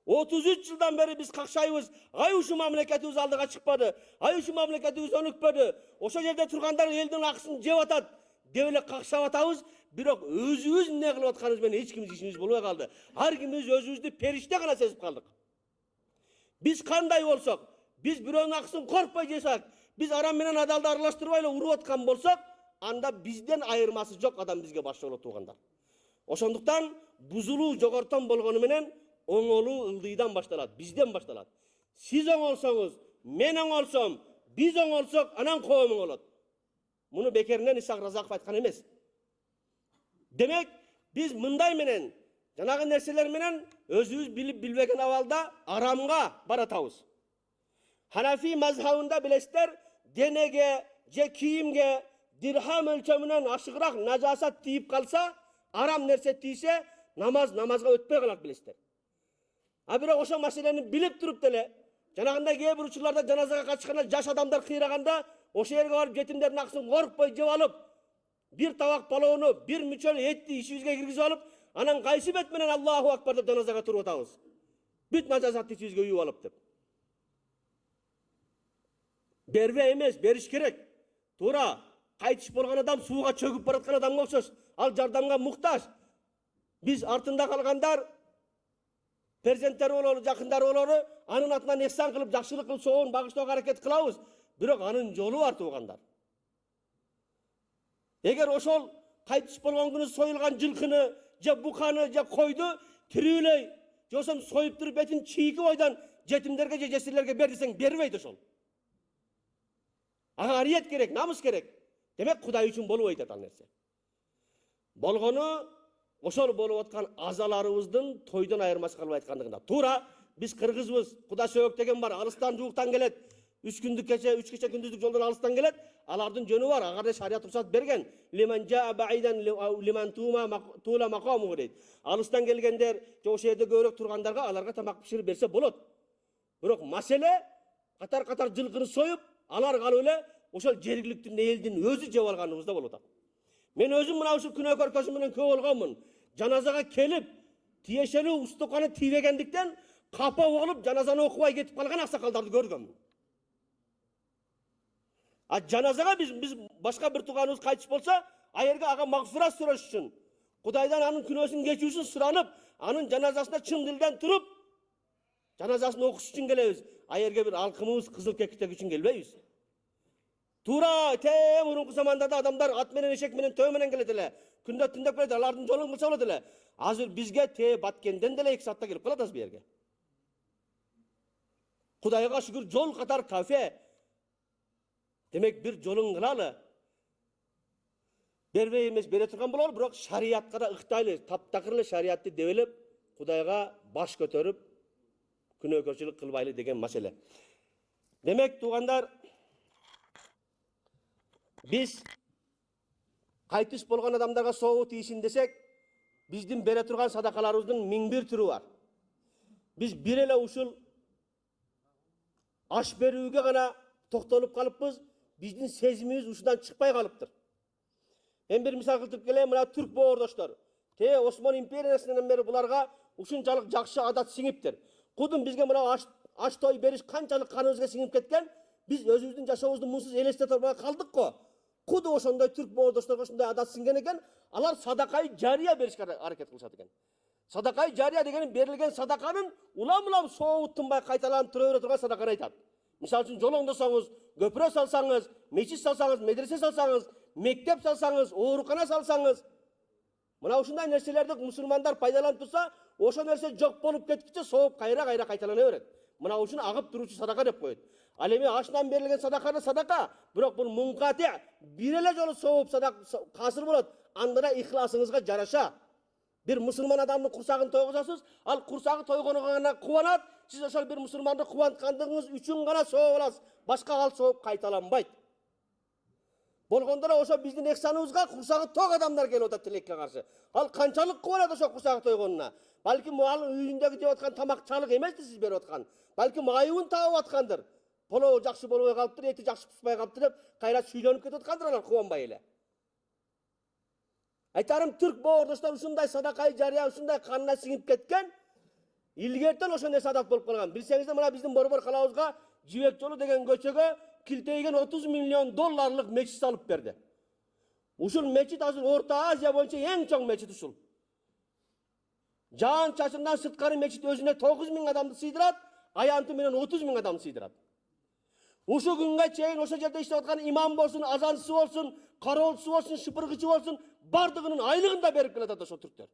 33 жылдан бери биз какшайбыз, ай ушу мамлекетибиз алдыга чыкпады, ай ушу мамлекетибиз өнүкпөдү, ошол жерде тургандар элдин акысын жеп атат деп эле какшап атабыз, бирок өзүбүз эмне кылып атканыбыз менен эч кимдин ишибиз болбой калды. Ар кимибиз өзүбүздү периште гана сезип калдык. Биз кандай болсок, биз бирөөнүн акысын коркпой жесак, биз арам менен адалды аралаштырбай эле уруп аткан болсок, анда бизден айырмасы жок адам бизге башчы болот туугандар. Ошондуктан бузулуу жогортон болгону менен оңолуу ылдыйдан башталат, бизден башталат. Сиз оңолсоңуз, мен оңолсом, биз оңолсок, анан коом оңолот. Муну бекеринен Исак Разаков айткан эмес. Демек, биз мындай менен, жанагы нерселер менен өзүбүз билип билбеген абалда арамга баратабыз. Ханафи мазхабында билесиздер, денеге же кийимге дирхам өлчөмүнөн ашыгыраак нажасат тийип калса, арам нерсе тийсе, намазга өтпөй калат билесиздер. А бирок ошол маселени билип туруп деле, жанагындай кээ бир учурларда жаназага катышканда жаш адамдар кыйраганда, ошол жерге барып жетимдердин акысын коркпой жеп алып, бир табак палоону, бир мүчөл этти ишибизге киргизип алып, анан кайсы бет менен Аллаху акбар деп жаназага туруп атабыз. Бүт нажасатты ичибизге үйүп алып деп. Бербей эмес, бериш керек. Туура, кайтыш болгон адам сууга чөгүп бараткан адамга окшош. Ал жардамга муктаж. Биз артында калгандар, перзенттер болору, жакындар болору, анын атынан эхсан кылып, жакшылык кылып, соон багыштоого аракет кылабыз. Бирок анын жолу бар туугандар. Эгер ошол кайтыш болгон күнү союлган жылкыны, же буканы, же койду тирүүлөй, же болсо союп туруп бетин чийки бойдон жетимдерге же жесирлерге бер десең, бербейт ошол. Ага ариет керек, намыс керек. Демек Кудай үчүн болбойт ал нерсе. Болгону ошол болуп аткан азаларыбыздын тойдон айырмасы калбай аткандыгында. Туура, биз кыргызбыз, Куда сөбөк деген бар, алыстан жууктан келет. 3 күндүк кече, 3 кече күндүздүк жолдон алыстан келет. Алардын жөнү бар, агарда шарият уруксат берген. Лиман жаа баидан лиман тула мaqamu дейт. Алыстан келгендер, же ошол жерде көбүрөөк тургандарга аларга тамак пиширип берсе болот. Бирок маселе катар-катар жылкыны союп, алар калып эле ошол жергиликтүү элдин өзү жеп алганыбызда болуп атат. Мен өзүм мына ушул күнөөкөр көзүм менен көп болгонмун. Жаназага келип, тиешелүү устуканы тийбегендиктен капа болуп, жаназаны окубай кетип калган аксакалдарды көргөмүн. А жаназага биз башка бир тууганыбыз кайтыш болсо, аерге ага магфират сураш үчүн, Кудайдан анын күнөөсүн кечүүсүн суранып, анын жаназасына чын дилден туруп, жаназасын окуш үчүн келебиз. Аерге бир алкымыбыз кызыл кекитек үчүн келбейбиз. Тура те мурунку замандарда адамдар ат менен, эшек менен, төө менен келет эле. Күндө түндөп келет, алардын жолун кылса болот эле. Азыр бизге те Баткенден деле 2 саатта келип калат бу жерге. Кудайга шүгүр, жол катар кафе. Демек бир жолун кылалы. Бербей эмес бере турган бололу, бирок шариатка да ыктайлы, таптакыр эле шариатты дебелеп, Кудайга баш көтөрүп, күнөөкөрчүлүк кылбайлы деген маселе. Демек, туугандар, биз кайтыш болгон адамдарга соогу тийишин десек, биздин бере турган садакаларыбыздын 1001 түрү бар. Биз бир эле ушул аш берүүгө гана токтолуп калыппыз, биздин сезимибиз ушудан чыкпай калыптыр. Мен бир мисал кылтып келем, мына түрк боордоштор. Те Осман империясынан бери буларга ушунчалык жакшы адат сиңиптир. Кудум бизге мына аш той бериш канчалык каныбызга сиңип кеткен, биз өзүбүздүн жашообузду мунсуз элестете албай калдык го. Куду ошондой түрк боордошторго ушундай адат сиңген экен, алар садакай жария беришке аракет кылышат экен. Садакай жария деген берилген садаканын улам соогу тынбай кайталанып тура бере турган садаканы айтат. Мисалы үчүн жол оңдосоңуз, көпүрө салсаңыз, мечит салсаңыз, медресе салсаңыз, мектеп салсаңыз, оорукана салсаңыз, мына ушундай нерселерди мусулмандар пайдаланып турса, ошо нерсе жок болуп кеткиче сооп кайра кайталана берет. Мына ушуну агып туруучу садака деп коет. Ал эми ашынан берилген садаканы садака, бирок бул мункати бир эле жолу сооп касыр болот. Анда да ихласыңызга жараша. Бир мусулман адамдын курсагын тойгузасыз, ал курсагы тойгонуга гана кубанат, сиз ошол бир мусулманды кубанткандыгыңыз үчүн гана сооп аласыз. Башка ал сооп кайталанбайт. Болгондо да ошо биздин эксаныбызга курсагы ток адамдар келип атат тилекке каршы. Ал канчалык кубанат ошо курсагы тойгонуна. Балким ал үйүндөгү жеп аткан тамак чалык эмести сиз берип аткан. Балким айыбын таап аткандыр. Полоо жакшы болбой калыптыр, эти жакшы пышпай калыптыр деп кайра сүйлөнүп кетип аткандыр алар кубанбай эле. Айтарым, түрк боордоштор ушундай садакай жария, ушундай канына сиңип кеткен, илгертен ошо нерсе адат болуп калган. Билсеңиздер, мына биздин Борбор калабызга Жибек жолу деген көчөгө килтейген $30 миллион мечит салып берди. Ушул мечит азыр Орто Азия боюнча эң чоң мечит ушул. Жаан чачымдан сырткары мечит өзүнө 9.000 адамды сыйдырат, аянты менен 30.000 адамды сыйдырат. Ушул күнгө чейин ошол жерде иштеп аткан имам болсун, азанчысы болсун, кароолчусу болсун, шыпыргычы болсун, бардыгынын айлыгын да берип келатат ошо түрктөр.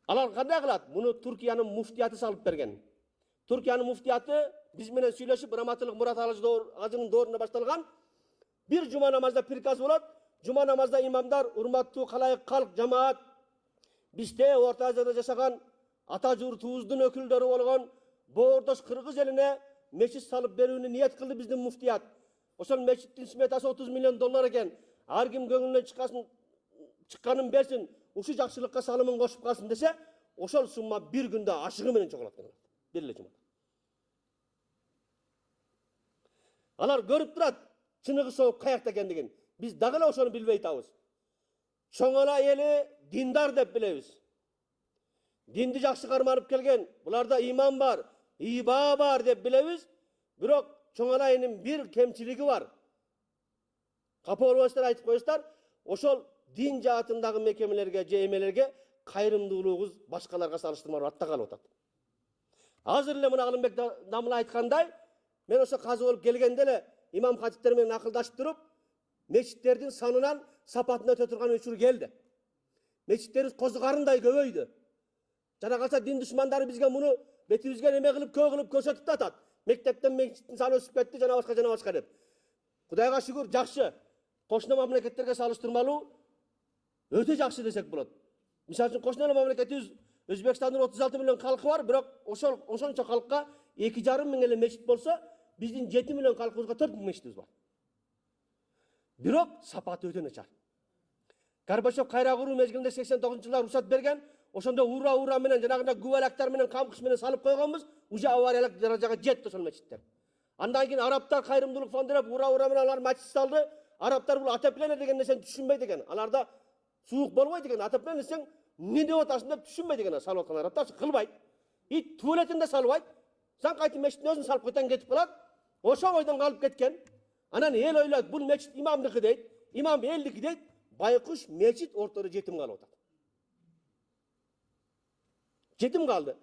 Алар кандай кылат? Муну Түркиянын муфтияты салып берген. Түркиянын муфтияты биз менен сүйлөшүп, Раматылык Мурат Ажынын дооруна башталган. Бир жума намазда приказ болот. Жума намазда имамдар, урматтуу калайык калк жамаат, бизде Орто Азияда жашаган ата журтубуздун өкүлдөрү болгон боордош кыргыз элине мечит салып берүүнү ниет кылды биздин муфтият. Ошол мечиттин сметасы $30 миллион экен. Ар ким көңүлүнөн чыкканын берсин, ушу жакшылыкка салымын кошуп калсын десе, ошол сумма бир күндө ашыгы менен чогулат экен. Бир эле жумада. Алар көрүп турат, чыныгы сооп каякта экендигин. Биз дагы эле ошону билбей атабыз. Чоңала эли диндар деп билебиз. Динди жакшы карманып келген, буларда иман бар, иба бар деп билебиз. Бирок чоңала элинин бир кемчилиги бар. Капа болбойсуздар, айтып коесуздар, ошол дин жаатындагы мекемелерге, эмелерге кайрымдуулугубуз башкаларга салыштырмалуу артта калып атат. Азыр эле мына Алымбек Дамыл айткандай, мен ошо казы болуп келгенде эле имам хатиптер менен акылдашып туруп, мечиттердин санынан сапатын өтө турган учур келди. Мечиттерибиз козугарындай көбөйдү. Жана калса дин душмандары бизге муну бетибизге неме кылып, көө кылып көрсөтүп атат. Мектептен мечиттин саны өсүп кетти, жана башка деп. Кудайга шүгүр, жакшы. Кошуна мамлекеттерге салыштырмалуу өтө жакшы десек болот. Мисалы үчүн кошуна мамлекетибиз Өзбекстандын 36 миллион калкы бар, бирок ошончо калкка 2,5 миң эле мечит болсо, биздин 7 миллион калкыбызга 4 миң мечитибиз бар. Бирок сапаты өтө начар. Горбачев кайра куруу мезгилинде 89-жылдар уруксат берген, ошондо ура менен жанагындай губалактар менен камкыш менен салып койгонбуз, уже авариялык даражага жетти ошол мечиттер. Андан кийин арабтар кайрымдуулук фонду деп ура менен алар мачит салды. Арабтар бул отопление деген нерсени түшүнбөйт экен. Аларда суук болбойт экен. Отопление десең эмне деп атасың деп түшүнбөйт экен. Салып аткан арабтар кылбайт. Туалетин да салбайт. Сен кайтып мечиттин өзүн салып кетен кетип калат. Ошол ойдон калып кеткен. Анан эл ойлойт, бул мечит имамдыкы дейт. Имам элдики дейт. Байкуш мечит ортодо жетим калып атат. Жетим kaldı.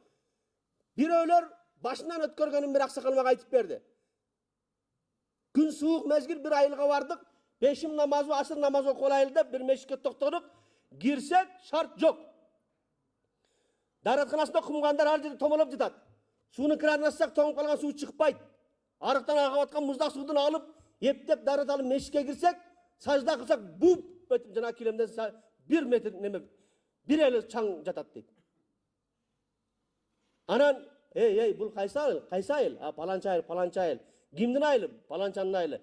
Biröylөр başından ötkörgөнүн bir аксакал мага айтып берди. Күн суук мезгил bir айылга бардык. Бешим намазы, асыр намазы окулайлы деп bir мешитке токтодук. Кирсек шарт жок. Даратканасында кумгандар ар жерде томолоп жатат. Сууну кранын ачсак тоңуп калган суу чыкпайт. Арыктан агып аткан муздак суудан алып, эптеп дарат алып мешитке кирсек, сажда кылсак буп өтүп жана килемден 1 метр неме bir эле чаң жатат дейт. Anan, bul kaysa ayıl, palanca ayıl. Kimdin ayılı? Palancanın ayılı.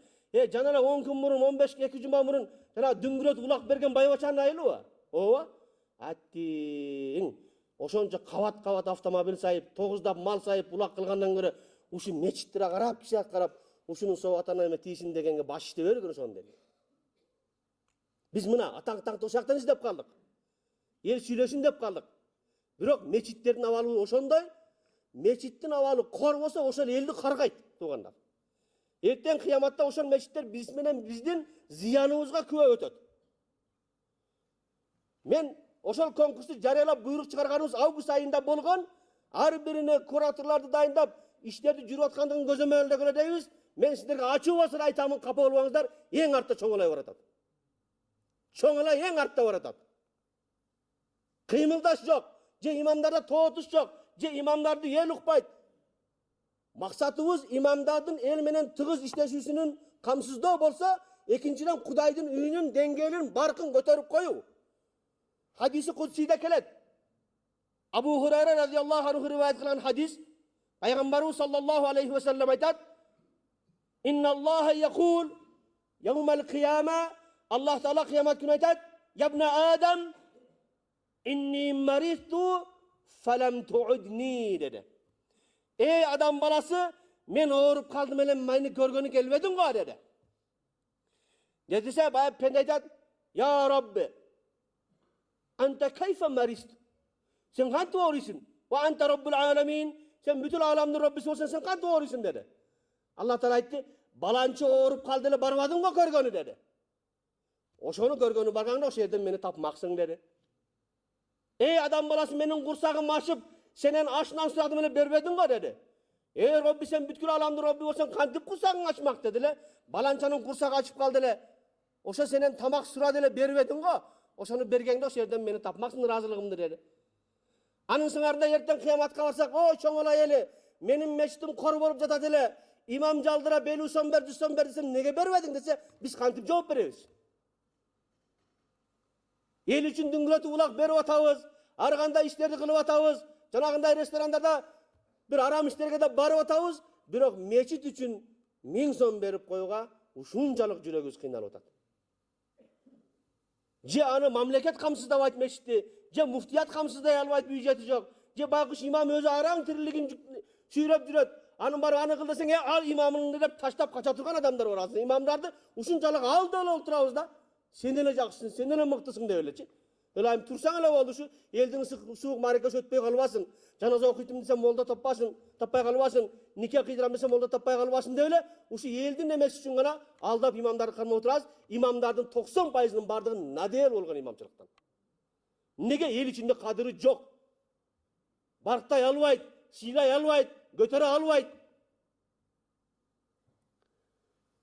Canana 10 gün murun, 15 2 cuma murun, cana düngüret ulak bergen bayvaçanın ayılı va. Ova? Attin. Oşonca kavat avtomobil sayıp, 9'da mal sayıp, ulak kılgandan göre, uşu meçittire karap, kişi karap, uşunun soğuk atana eme tiysin degenge baş işte verir son dedi. Biz mına atang toşaktan izlep kaldık. El süylösün dep kaldık. Бирок мечиттердин абалы ошондой, мечиттин абалы кор болсо ошол элди каргайт туугандар. Эртең кыяматта ошол мечиттер биз менен биздин зыяныбызга күбө өтөт. Мен ошол конкурсту жарыялап буйрук чыгарганыбыз август айында болгон, ар бирине кураторлорду дайындап, иштерди жүрүп аткандыгын көзөмөлдөгөнө дейбиз. Мен сиздерге ачуу болсун айтамын, капа болбоңуздар, эң артта чоңолой баратат. Чоңолой эң артта баратат. Кыймылдаш жок. Je imamlarda toğutuş yok. Je imamlardı el ukbayt. Maksatımız imamdardın el menen tığız işleşüsünün kamsızlığı bolsa, ikinciden Kudaydın üyünün dengelin barkın götürüp koyu. Hadisi kudside kelet. Abu Hurayra radıyallahu anh rivayet kılan hadis, Peygamberimiz sallallahu aleyhi ve sellem aytat, İnna Allahe yekul, yevmel kıyame, Allah Teala kıyamet günü aytat, Yabne Adem, İnni maristu felem tu'udni dedi. Ey adam balası, men ağırıp kaldım ele meni görgönü gelmedin ga dedi. Dediyse bayıp pendeytat, Ya Rabbi, ente keyfe maristu. Sen kanti oğrusun. Ve ente Rabbul alemin. Sen bütün alamın Rabbisi olsan sen kanti oğrusun dedi. Allah Teala aytti, balançı ağırıp kaldı ele barmadın ga görgönü dedi. Oşonu görgönü barganda o şeyden beni tapmaksın dedi. Ey adam balası menin kursağım açıp senen aşından suradım ele bermedin ga dedi. Ey Rabbi sen bütkül alamdı Rabbi olsan kantip kursağın açmak dediler. Balançanın kursağı açıp kaldı ele. Oşa senen tamak suradı ele bermedin ga. Oşanı bergende o yerden beni tapmaksın razılığımdır dedi. Anın sınarında yerden kıyamatka varsak o çoğula eli. Menin meçitim kor bolup jatat ele. İmam caldıra beli usan ber desem nege bermedin dese biz kantip cevap bereriz. El üçün düngületi ulak berip atabız. Arganda işlerdi kılıp atabız. Janagınday restoranlarda bir aram işlerge de barıp atabız. Bирок meçit üçün 1000 so'm berip koyuğa uşunçalık jürөгүбүz kıynalып atat. Je anı mamleket kamsızdabayt meçitти, je muftiyat kamsızday albayt büyüjeti jok. Je baykuş imam özü araң tiriligin süyrep jüröt. Anın barıp anı kıl desең, al imamını dep taştap kaça turgan adamlar var aslında. İmamlardı uşunçalık aldı öyle oturabız da. Senden de jakşısın, senden de mıktısın de öyle. Öyle tursan öyle oldu şu, eldin soğuk marikası ötpey kalbasın. Janaza okuytum desem molda tappay kalbasın. Nikah kıydıram desem molda tappay kalbasın de öyle. Uşu eldin demesi üçün gana aldap imamları karma oturaz. İmamlardın 90%'ının bardığı nadel olgan imamçılıktan. Nege el içinde kadırı yok. Barktay albayt, silay albayt, götere albayt.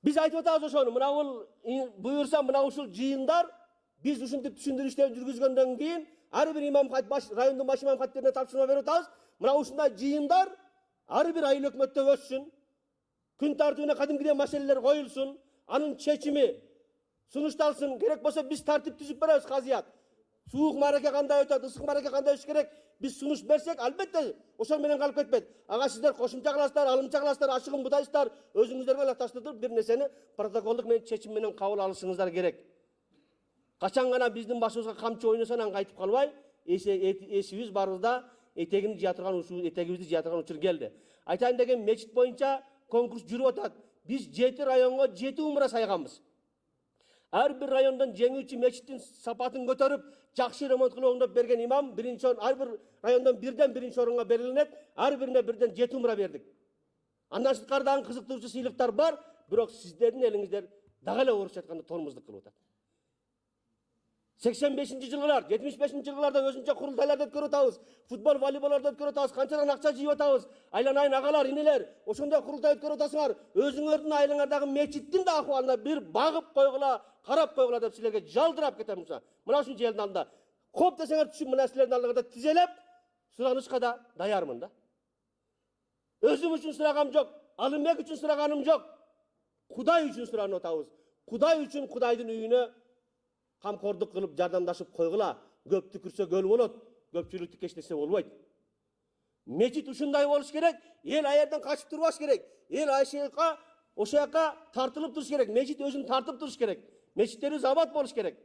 Biz aytып atабыз ошону. Мына ул буйурса мына ушул жыйындар биз ушинтип түшүндүрүштөрүн жүргүзгөндөн кийин ар бир имам райондун баш имам катибине тапшырма берип атабыз. Мына ушундай жыйындар ар бир айыл өкмөттө өтсүн. Күн тартибине кадимкидей маселелер коюлсун. Анын чечими сунушталсын. Керек болсо биз тартип түзүп беребиз казыят. Суук мараке кандай өтөт, ысык мараке кандай өтүш керек? Биз сунуш берсек, албетте ошол менен калып кетпейт. Ага сиздер кошумча кыласыздар, алымча кыласыздар, ачыгын бутайсыздар, өзүңүздөргө лакташтырып бир нерсени протоколдук менен чечим менен кабыл алышыңыздар керек. Качан гана биздин башыбызга камчы ойносон анга айтып калбай, эсибиз барыбызда этегини жия турган ушул этегибизди жия турган учур келди. Айтайын деген мечит боюнча konkurs жүрүп атат. Biz 7 rayonga 7 umra sayганбыз. Her bir rayondan жеңүүчү мечиттин сапатын көтөрүп, жакшы ремонт кылып берген имам биринчи орун, ар бир райондан бирден биринчи орунга берилет. Ар бирине бирден 7 умра бердик. Андан сырткардан кызыктыруучу сыйлыктар бар, бирок сиздердин элиңиздер дагы эле орусча айтканда тормуздук кылып атат. 85-жылдар, 75-жылдарда өзүнчө курултайларды өткөрүп атабыз. Футбол, волейболдорду өткөрүп атабыз. Канчадан акча жыйып атабыз. Айланайын агалар, инелер, ошондой курултай өткөрүп атасыңар. Өзүңөрдүн айылыңардагы мечиттин да акыбалына бир багып койгула, карап койгула деп силерге жалдырап кетем. Мына ушул жердин алдында коп десеңер түшүп, мына силердин алдыңарда тизелеп, суранышка да даярмын да. Өзүм үчүн сурагам жок, Алымбек үчүн сураганым жок. Кудай үчүн суранып атабыз. Кудай үчүн Кудайдын үйүнө камкордук кылып жардамдашып койгула. Көп түкүрсө көл болот, көпчүлүктү кечтесе болбойт. Мечит ушундай болуш керек, эл аерден качып турбаш керек. Эл ошол жака тартылып туруш керек. Мечит өзүн тартып туруш керек. Мечиттерибиз абат болуш керек.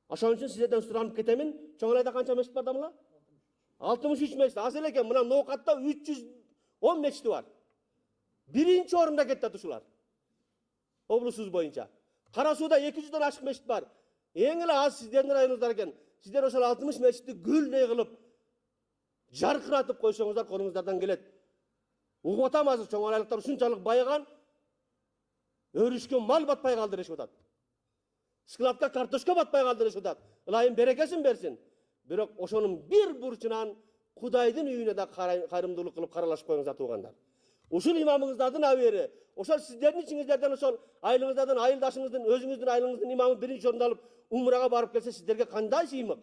Ошон үчүн сиздерден суранып кетемин. Чоңайда канча мечит бар дамыла? 63 мечит. Аз эле экен. Мына Ноокатта 310 мечити бар. Биринчи орунда кетет ушулар. Облусубуз боюнча. Кара Сууда 200дөн ашык мечит бар. Эң эле аз сиздердин районуңуздар экен. Сиздер ошол 60 мечитти гүлдөй кылып жаркыратып койсоңуздар колуңуздардан келет. Угуп атам азыр чоңайлыктар ушунчалык байыган, өрүшкөн мал батпай калды дешип атат. Складка картошка батпай калды дешип атат. Ылайым берекесин берсин. Бирок ошонун бир бурчунан Кудайдын үйүнө да кайрымдуулук кылып каралашып коюңуздар туугандар. Ушул имамыңыздардын абери, ошол сиздердин ичиңиздерден ошол айылыңыздардан, айылдашыңыздын, өзүңүздүн айылыңыздын имамы биринчи орунду алып умрага барып келсе, сиздерге кандай сыймык?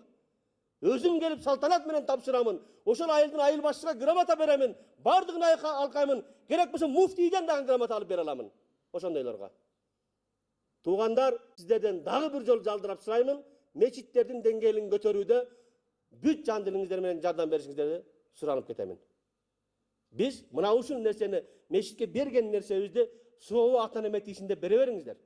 Өзүм келип салтанат менен тапшырамын. Ошол айылдын айыл башчыга грамота беремин. Бардыгына алкаймын. Керек болсо муфтийден дагы грамота алып бере аламын. Ошондойлорго. Туугандар, сиздерден дагы бир жол жалдырап сураймын. Мечиттердин деңгээлин көтөрүүдө бүт жан дилиңиздер менен жардам беришиңиздерди суранып кетемин. Биз мына ушул нерсени, мечитке берген нерсебизди сообу ата немети ишинде бере бериңиздер.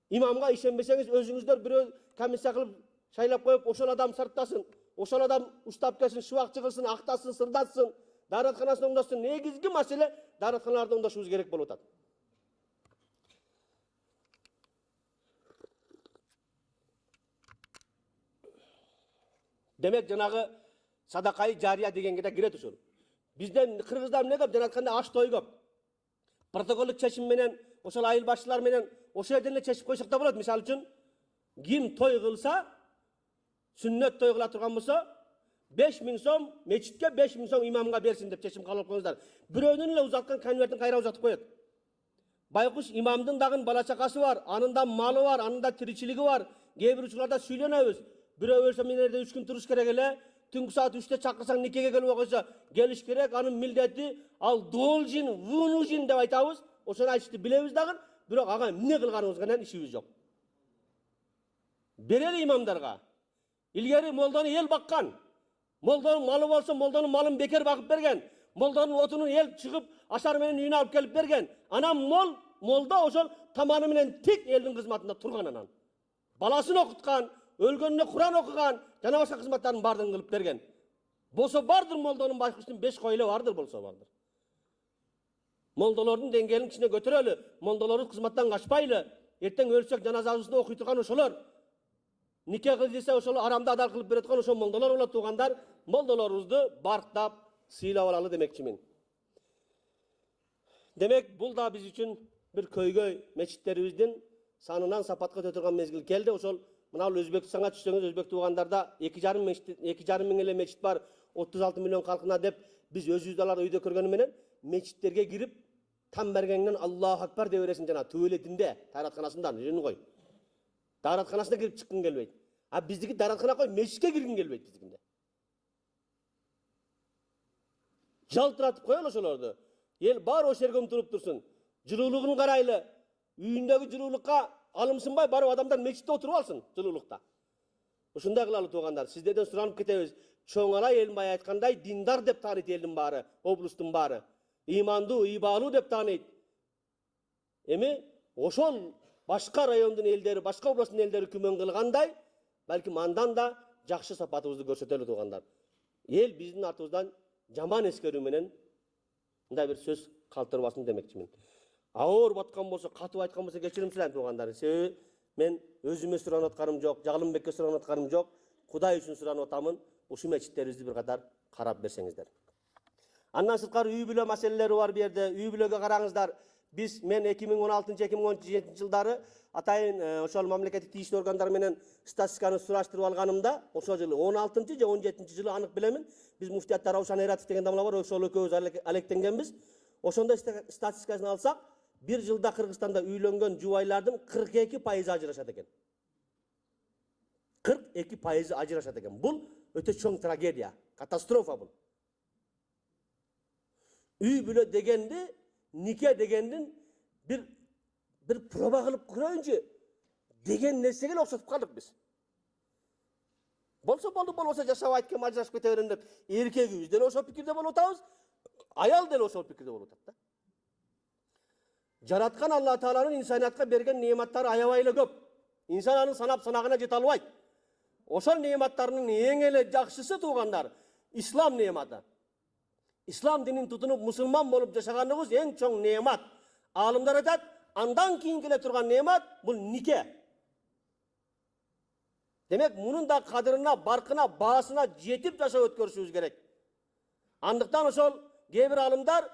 Имамга ишенбесеңиз өзүңүздөр бирөө комиссия кылып шайлап коюп, ошол адам сарттасын, ошол адам уштап келсин, шубакчы кылсын, актасын, сырдатсын, дааратканасын оңдосын. Негизги маселе дааратканаларды оңдошубуз керек болуп атат. Демек жанагы садакай жария дегенге да кирет ушул. Бизден кыргыздар эмне көп? Жана айтканда аш той көп. Протоколдук чечим менен, ошол айыл башчылар менен ошол жерден эле чечип койсок да болот. Мисалы үчүн, ким той кылса, сүннөт той кыла турган болсо, 5000 сом мечитке, 5000 сом имамга берсин деп чечим кабыл коюңуздар. Бирөөнүн эле узаткан конвертин кайра узатып коет. Байкуш имамдын дагы бала чакасы бар, анын да малы бар, анын да тиричилиги бар. Кээ бир учурларда сүйлөнөбүз. Бирөө өлсө мен жерде 3 күн туруш керек эле. Түнкү саат 3-те чакырсаң никеге келип койсо, келиш керек, анын милдети ал должен, вынужден деп айтабыз. Ошону айтышты билебиз дагы, бирок ага эмне кылганыбызга менен ишибиз жок. Берели имамдарга. Илгери молдону эл баккан. Молдонун малы болсо, молдонун малын бекер багып берген. Молдонун отунун эл чыгып, ашар менен үйүнө алып келип берген. Анан молда ошол таманы менен тик элдин кызматында турган анан. Баласын окуткан, өлгөнүнө Куран окуган, жана башка кызматтарын бардыгын кылып берген. Болсо бардыр молдонун байкуштун 5 койло бардыр болсо бардыр. Молдолордун деңгээлин кичине көтөрөлү. Молдолорубуз кызматтан качпайлы. Эртең өлсөк жаназабызды окуй турган ошолор. Нике кыл десе ошол арамда адар кылып бере турган ошол молдолор болот туугандар. Молдолорубузду барктап сыйлап алалы демекчимин. Демек, бул да биз үчүн бир көйгөй. Мечиттерибиздин санынан сапатка өтө турган мезгил келди. Ошол мына Өзбекстанга түшсөңүз, өзбек туугандарда 2,5 миң эле мечит бар, 36 миллион калкына деп биз өзүбүз алар үйдө көргөнү менен мечиттерге кирип там бергенден Аллаху акбар деп бересиң жана туалетинде, тааратканасында жүрүн кой. Тааратканасына кирип чыккың келбейт. А биздики таараткана кой, мечитке киргиң келбейт биздикинде. Жалтыратып коелу ошолорду. Эл бар ошол жерге умтулуп турсун. Жылуулугун карайлы. Үйүндөгү жылуулукка алымсынбай барып адамдар мечитте отуруп алсын жылуулукта. Ушундай кылалы туугандар. Сиздерден суранып кетебиз. Чоңалай элмай айткандай диндар деп тааныйт элдин баары, облустун баары. Имандуу, ибалуу деп тааныйт. Эми ошол башка райондун элдери, башка областтын элдери күмөн кылгандай, балким андан да жакшы сапатыбызды көрсөтөлү туугандар. Эл биздин артыбыздан жаман эскерүү менен мындай бир сөз калтырбасын демекчимин. Ауыр баткан болсо, катып айткан болсо кечирим сурайм туугандар. Себеби мен өзүмө суранып атканым жок, Жалымбекке суранып атканым жок. Кудай үчүн суранып атамын. Ушул мечиттерибизди бир катар карап берсеңиздер. Андан сырткары үй бүлө маселелери бар бу жерде. Үй бүлөгө караңыздар. Мен 2016-2017 жылдары атайын ошол мамлекеттик тийиштүү органдар менен статистиканы сураштырып алганымда, ошол жылы 16 же 17 жылы анык билемин. Биз муфтият Раушан Айратов деген дамла бар, ошол экөөбүз алектенгенбиз. Ошондо статистикасын алсак, бир жылда Кыргызстанда үйлөнгөн жубайлардын 42% ажырашат экен. 42% ажырашат экен. Бул өтө чоң трагедия, катастрофа бул. Үй бүлө дегенди, нике дегендин bir proba kılıp kurayınca degen nesegel okşatıp kaldık biz. Bolsa boldu bolsa yaşap aytken ajrashıp kete berem dep erkegi de ошол pikirde bolup atabız. Ayal da ошол pikirde bolup atat da. Jaratkan Allah Taala'nın insaniyatка bergen ne'mattары аябай эле көп. İnsan anын sanap sanagına jete alбайт. Ошол ne'mattарынын эң эле жакшысы туугандар İslam ne'mаты. İslam dinini tutunup musulman bolup жашаганыбыз эң чоң ne'mat. Alımlar aytat, andan keyin kele turgan ne'mat bul nike. Demek bunun da kadırına, barkına, bağısına jetip yaşap ötkөрүшүбүз gerek. Andıktan ошол kebir alımlar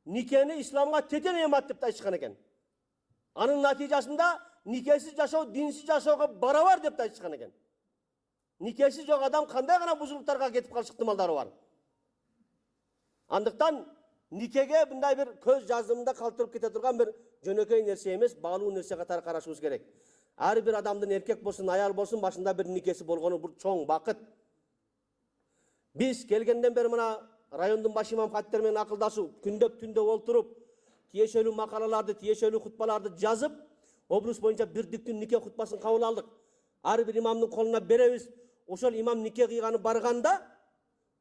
nikeni İslamga tete ne'mat dep айтышкан экен. Anın natijasında nikesiz yaşao, dinsiz yaşaoga barabar dep айтышкан экен. Nikesiz yok adam kanday gana buzuluklarga ketip kalış ıhtımaldары var. Andıktan nikege bunday bir köz жаздымында kaldırıp kete turgan bir jönökөй nerse emes, bağlуу nerse katары karашыбыз gerek. Her bir adamdın erkek bolsun, ayal bolsun başında bir nikesi bolgonu bu çoğun bakıt. Biz kelgenden beri mına rayondun baş imam hatipleri menен akıldaşıp, kündöp tündöp olturup, tiyešelүү makalalardı, tiyešelүү hutbalardı жазып, oblus boyunca bir düktün nike hutbaсын kabul aldık. Her bir imamdın koluna beremiz. Oşol imam nike kıйганы barganda,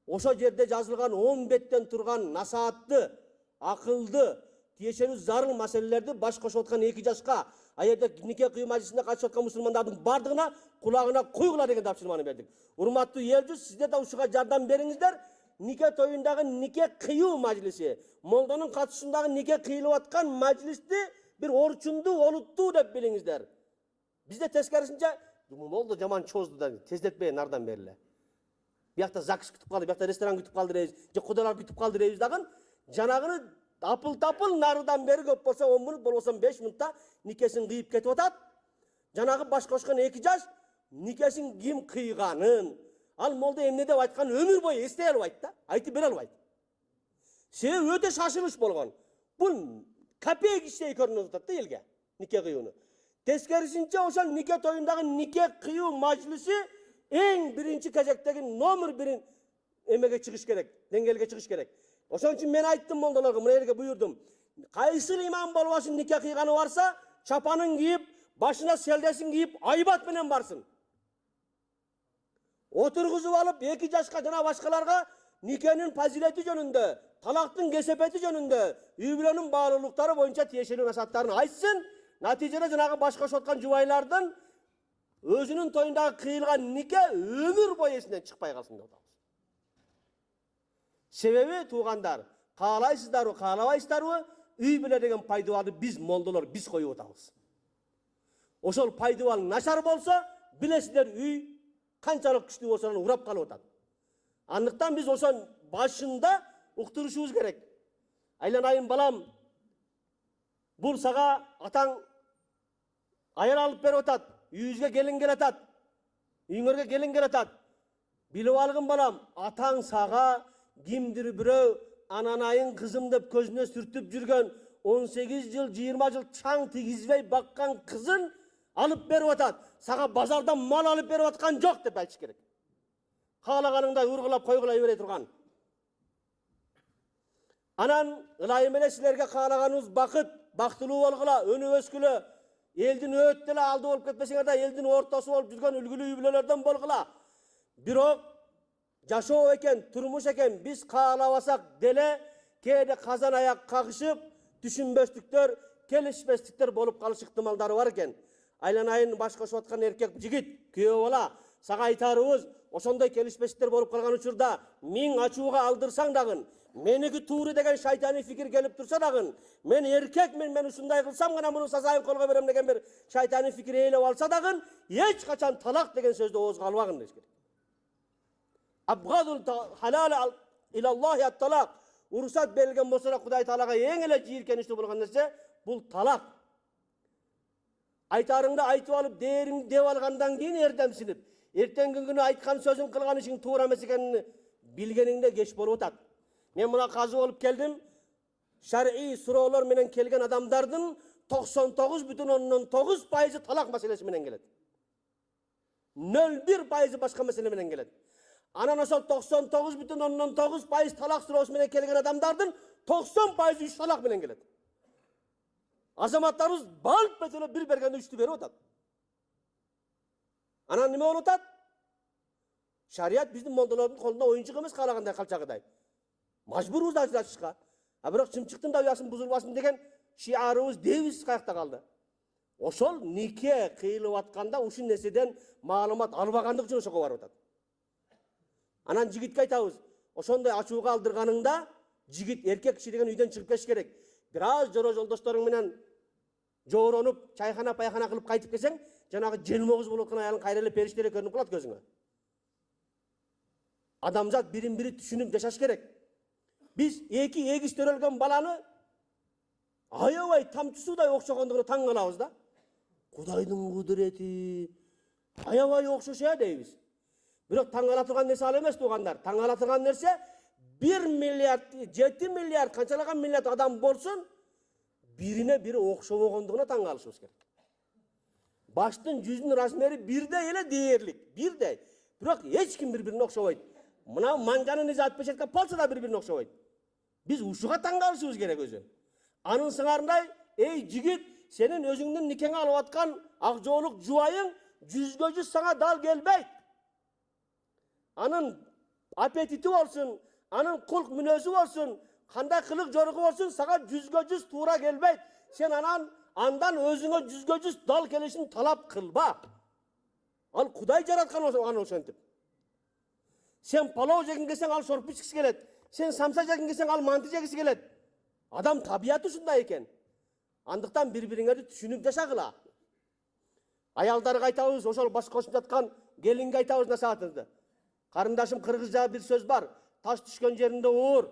oşo jerde жазылган 10 betten turgan насаатты, akıldı, tiyešelүү zarыл maselelерди baş koşup atkan 2 jaşka, ayerде нике кыйуу majlisinde катышып аткан musulmandардын бардыгына кулагына куйгула деген тапшырманы бердик. Урматтуу эл жүз, сиздер да ушуга жардам бериңиздер. Нике тоюндагы нике кыйуу majlisi, молдонун катышуусундагы нике кыйылып аткан majlisти bir орчундуу, олуттуу деп билиңиздер. Бизде тескерисинче молдо жаман чозду да тездетпей нардан бериле. Биякта ЗАГС күтүп калды, биякта ресторан күтүп калды дейбиз, же кудалар күтүп калды дейбиз дагы. Жанагыны апыл-тапыл нарыдан бери көп болсо 10 мүнөт, болбосо 5 мүнөттө никесин кыйып кетип атат. Жанагы баш кошкон 2 жаш никесин ким кыйганын, ал молдо эмне деп айткан өмүр бою эстей албайт да, айтып бере албайт. Себеби өтө шашылыш болгон. Бул копейка иштей көрүнүп атат да элге нике кыйууну. Тескерисинче ошол нике тоюндагы нике кыйуу majlisi эң биринчи кезектеги номер 1 эмеге чыгыш керек, деңгээлге чыгыш керек. Ошон үчүн мен айттым молдолорго, мына элге буйрдум. Кайсыл имам болбосун нике кыйганы барса, чапанын кийип, башына селдесин кийип, айбат менен барсын. Отургузуп алып 2 жашка жана башкаларга никенин фазилети жөнүндө, талактын кесепети жөнүндө, үй бүлөнүн баалуулуктары боюнча тиешелүү насааттарын айтсын. Натижеде жанагы баш кошуп аткан жубайлардын өзүнүн тоюндагы кыйылган нике өмүр бою эсинен чыкпай калсын деп атабыз. Себеби туугандар, каалайсыздарбы, каалабайсыздарбы, үй бүлө деген пайдубалды биз молдолор биз коюп атабыз. Ошол пайдубал начар болсо, билесиздер үй канчалык күчтүү болсо аны урап калып атат. Андыктан биз ошон башында уктурушубуз керек. Айланайын балам, бул сага атаң аял алып берип атат, үйүңүзгө келин келатат, үйүңөргө келин келатат. Билип алгын балам, атаң сага кимдир бирөө ананайын кызым деп көзүнө сүртүп жүргөн 18 жыл, 20 жыл чаң тигизбей баккан кызын алып берип атат. Сага базардан мал алып берип аткан жок деп айтыш керек. Каалаганыңдай ургулап койгулай бере турган. Анан ылайым эле силерге каалаганыбыз бакыт, бактылуу болгула, өнүп өскүлө, элдин өт деле алды болуп кетпесиңер да, элдин ортосу болуп жүргөн үлгүлүү үй бүлөлөрдөн болгула. Бирок жашоо экен, турмуш экен, биз каалабасак деле кээде казан аяк кагышып, түшүнбөстүктөр, келишпестиктер болуп калыш ыктымалдары бар экен. Айланайын баш кошуп аткан эркек жигит, күйөө бала, сага айтарыбыз, ошондой келишпестиктер болуп калган учурда 1000 ачууга алдырсаң дагы, Meniki tuğru degen şaytani fikir gelip tursa dagın, men erkekmen, men uşunday kılsam gana bunu sazayıp kolga berem degen bir şaytani fikir eylep alsa dagın, hiç kaçan talak degen sözde oğuz kalbagın deş gerek. Abgadul halal ilallahi at talak. Urursat belgen bolsa da Kuday Taalaga eң ele jiyirkenişli bolgan nerse bul talak. Aytarыңda aytып alıp değerini dep algandan keyin erdemsinip, ertengi günü aytkan sözün kılgan işin tuğra emes ekenini bilgeningde geç bolup atat. Men muna kazı olup keldim. Şer'i surolar menen kelgen adamdardın 99,9% talak meselesi menen geledi. 0,1% başka mesele menen geledi. Anan osol 99,9% talak surosu menen kelgen adamdardın 90% 3 talak menen geledi. Azamatlarımız balp mesela bir bergende 3'tü berip atat. Anan nime olup atat? Şariat bizim mondaların kolunda oyuncuk emes kalagандай kalçagıday. Majburuz da açışka. Biroq çımçıktın da uyasın buzulbaсын degen şiarыбыз deviz kayakta kaldı. Oşol nike kıyılıp atkanda uşun neseden malumat albagandık üçün oşoga barып atat. Anan jigitke aytabыз. Oşondoy açууга aldırganыңda jigit erkek kişi degen үйдөн чыгып кетиш керек. Biraz joro жолдошторуң менен жооронуп, чайхана паяхана кылып кайтып келсең, жанагы желмогуз болуп аткан аялың кайра эле периштелер көрүнүп калат көзүңө. Адамзат бирин-бири түшүнүп жашаш керек. Biz eki egis törөлгөн баланы аябай тамчы суудай окшогондугуна таң калабыз да. Кудайдын кудурети аябай окшош дейбиз. Бирок таң кала турган нерсе ал эмес туугандар. Таң кала турган нерсе 1 миллиард, 7 миллиард, канчалаган миллиард адам болсун, бирине бири окшобогондугуна таң калышыбыз керек. Баштын жүзүнүн размери бирдей эле дээрлик, бирдей. Бирок эч ким бири-бирине окшобойт. Мына манганын изи 65 болсо да бири-бирине окшобойт. Biz uşuğa taң kalışыбыз керек өзү. Анын сыңарындай, ey жигит, senin özüңдүн никеңе алып аткан ак жоолук жубайың 100-100 сага дал келбейт. Анын аппетити болсун, анын кулк мүнөзү болсун, кандай кылык жоругу болсун, сага 100-100 туура келбейт. Sen андан өзүңө 100-100 дал келишин талап кылба. Ал Кудай жараткан аны ошентип. Sen palov жегин келсең, ал шорпу ичкиси келет. Sen samsa жегин келсең, ал манты жегиси келет. Адам табияты ушундай экен. Андыктан бири-бириңерди түшүнүп жашагыла. Аялдарга айтабыз, ошол баш кошуп жаткан келинге айтабыз насаатыбызды. Карындашым, кыргызча бир сөз бар. Таш түшкөн жеринде уур.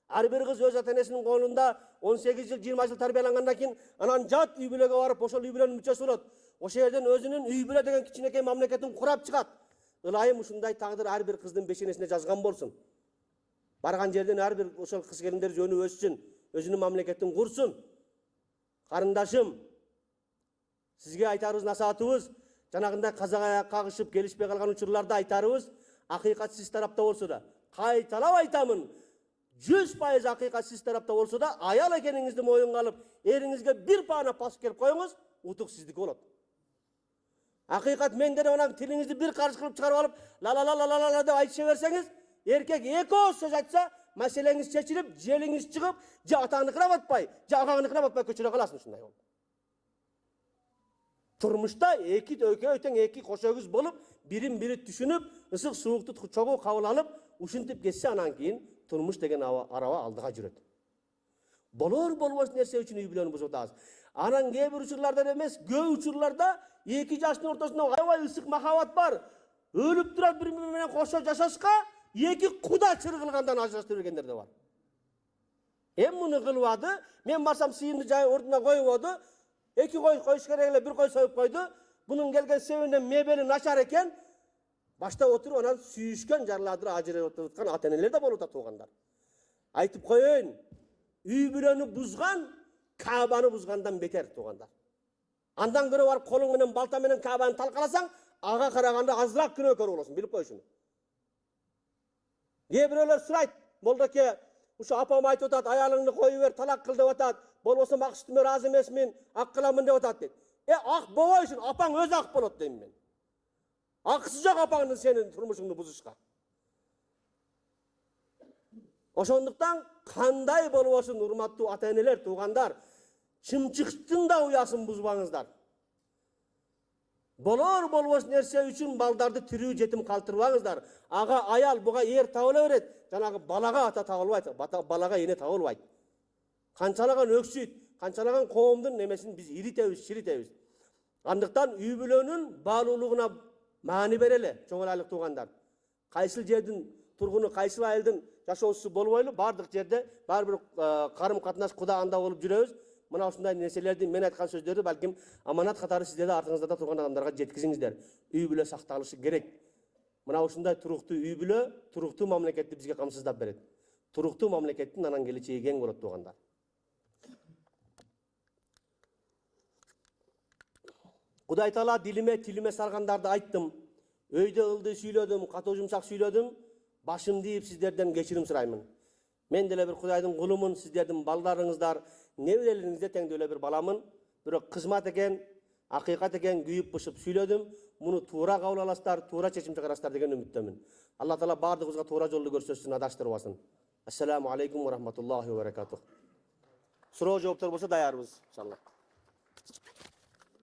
Ар бир кыз өз ата-энесинин колунда 18 жыл, 20 жыл тарбиялангандан кийин анан жат үй бүлөгө барып, ошол үй бүлөнүн мүчөсү болот. Ошол жерден өзүнүн үй бүлө деген кичинекей мамлекетин курап чыгат. Ылайым ушундай тагдыр ар бир кыздын бешенесине жазган болсун. Барган жерден ар бир ошол кыз келиндер жөнү өссүн, өзүнүн мамлекетин курсун. Карындашым, сизге айтарыбыз насаатыбыз, жанагындай казак аяк кагышып келишпей калган учурларда айтарыбыз, акыйкат сиз тарапта болсо да, кайталап айтамын, 100% акыйкат сиз тарапта болсо да, аял экениңизди моюнга алып, эриңизге бир паана пас келип коюңуз, утук сиздики болот. Акыйкат менден анан тилиңизди бир карыш кылып чыгарып алып, ла деп айтыша берсеңиз, эркек эки ооз сөз айтса, маселеңиз чечилип, желиңиз чыгып, же атаңдыкына батпай, же агаңдыкына батпай көчөрө каласың ушундай болуп. Турмушта экөө тең эки кошөгүз болуп, бирин-бири түшүнүп, ысык суукту чогуу кабыл алып, ушинтип кетсе анан кийин турмуш деген араба алдыга жүрөт. Болор-болбос нерсе үчүн үй бүлөнү бузуп атабыз. Анан кээ бир учурларда эмес, көп учурларда эки жаштын ортосунда аябай ысык махабат бар. Өлүп турат бири-бири менен кошо жашашка, эки куда чыргылгандан ажырашып бергендер да бар. Муну кылбады, мен барсам сыйымды жай ордуна коюбоду, эки кой коюш керек эле, бир кой союп койду. Бунун келген себебинен мебели начар экен. Башта отуруп анан сүйүшкөн жарладыр ажырап аткан ата-энелер да болуп атат. Айтып коеюн, үй бүлөнү бузган, Каабаны бузгандан бетер туугандар. Андан көрө барып колуң менен балта менен Каабаны талкаласаң, ага караганда азыраак күнөөкөр болосуң, билип коюшуң. Кээ бирөөлөр сурайт, молдоке, ушу апам айтып атат, аялыңды коюп бер, талак кыл деп атат, болбосо ак сүтүмө ыраазы эмесмин, ак кыламын деп атат дейт. Ак болбойсуң, апаң өзү ак болот дейм мен. Акысы жок апаңдын сенин турмушуңду бузушка. Ошондуктан кандай болбосун урматтуу ата-энелер, туугандар, чымчыктын да уясын бузбаңыздар. Болор-болбос нерсе үчүн балдарды тирүү жетим калтырбаңыздар. Ага аял буга эр табыла берет. жанагы балага ата табылбайт, балага эне табылбайт. Канчалаган өксүйт, канчалаган коомдун немесин биз иритебиз, ширитебиз. Андыктан үй бүлөнүн баалуулугуна маани береле, чоң айлык туугандар. Кайсыл жердин тургуну, кайсыл айылдын жашоочусу болбойлу, бардык жерде баары бир карым катнаш куда анда болуп жүрөбүз. Мына ушундай нерселерди, мен айткан сөздөрдү балким аманат катары сиздерде артыңызда турган адамдарга жеткизиңиздер. Үй бүлө сакталышы керек. Мына ушундай туруктуу үй бүлө, туруктуу мамлекетти бизге камсыздап берет. Туруктуу мамлекеттин анан келечеги кең болот туугандар. Кудай таала дилиме, тилиме саргандарды айттым. Өйдө ылдый сүйлөдүм, катуу жумшак сүйлөдүм. Башымды ийип сиздерден кечирим сураймын. Мен деле бир Кудайдын кулумун, сиздердин балдарыңыздар, неберелериңизде тең деле бир баламын. Бирок кызмат экен, акыйкат экен, күйүп бышып сүйлөдүм. Муну туура кабыл аласыздар, туура чечим чыгарасыздар деген үмүттөмүн. Алла таала бардыгыбызга туура жолду көрсөтсүн, адаштырбасын. Ассаламу алейкум ва рахматуллахи ва баракатух. Суроо жооптор болсо даярбыз, иншалла.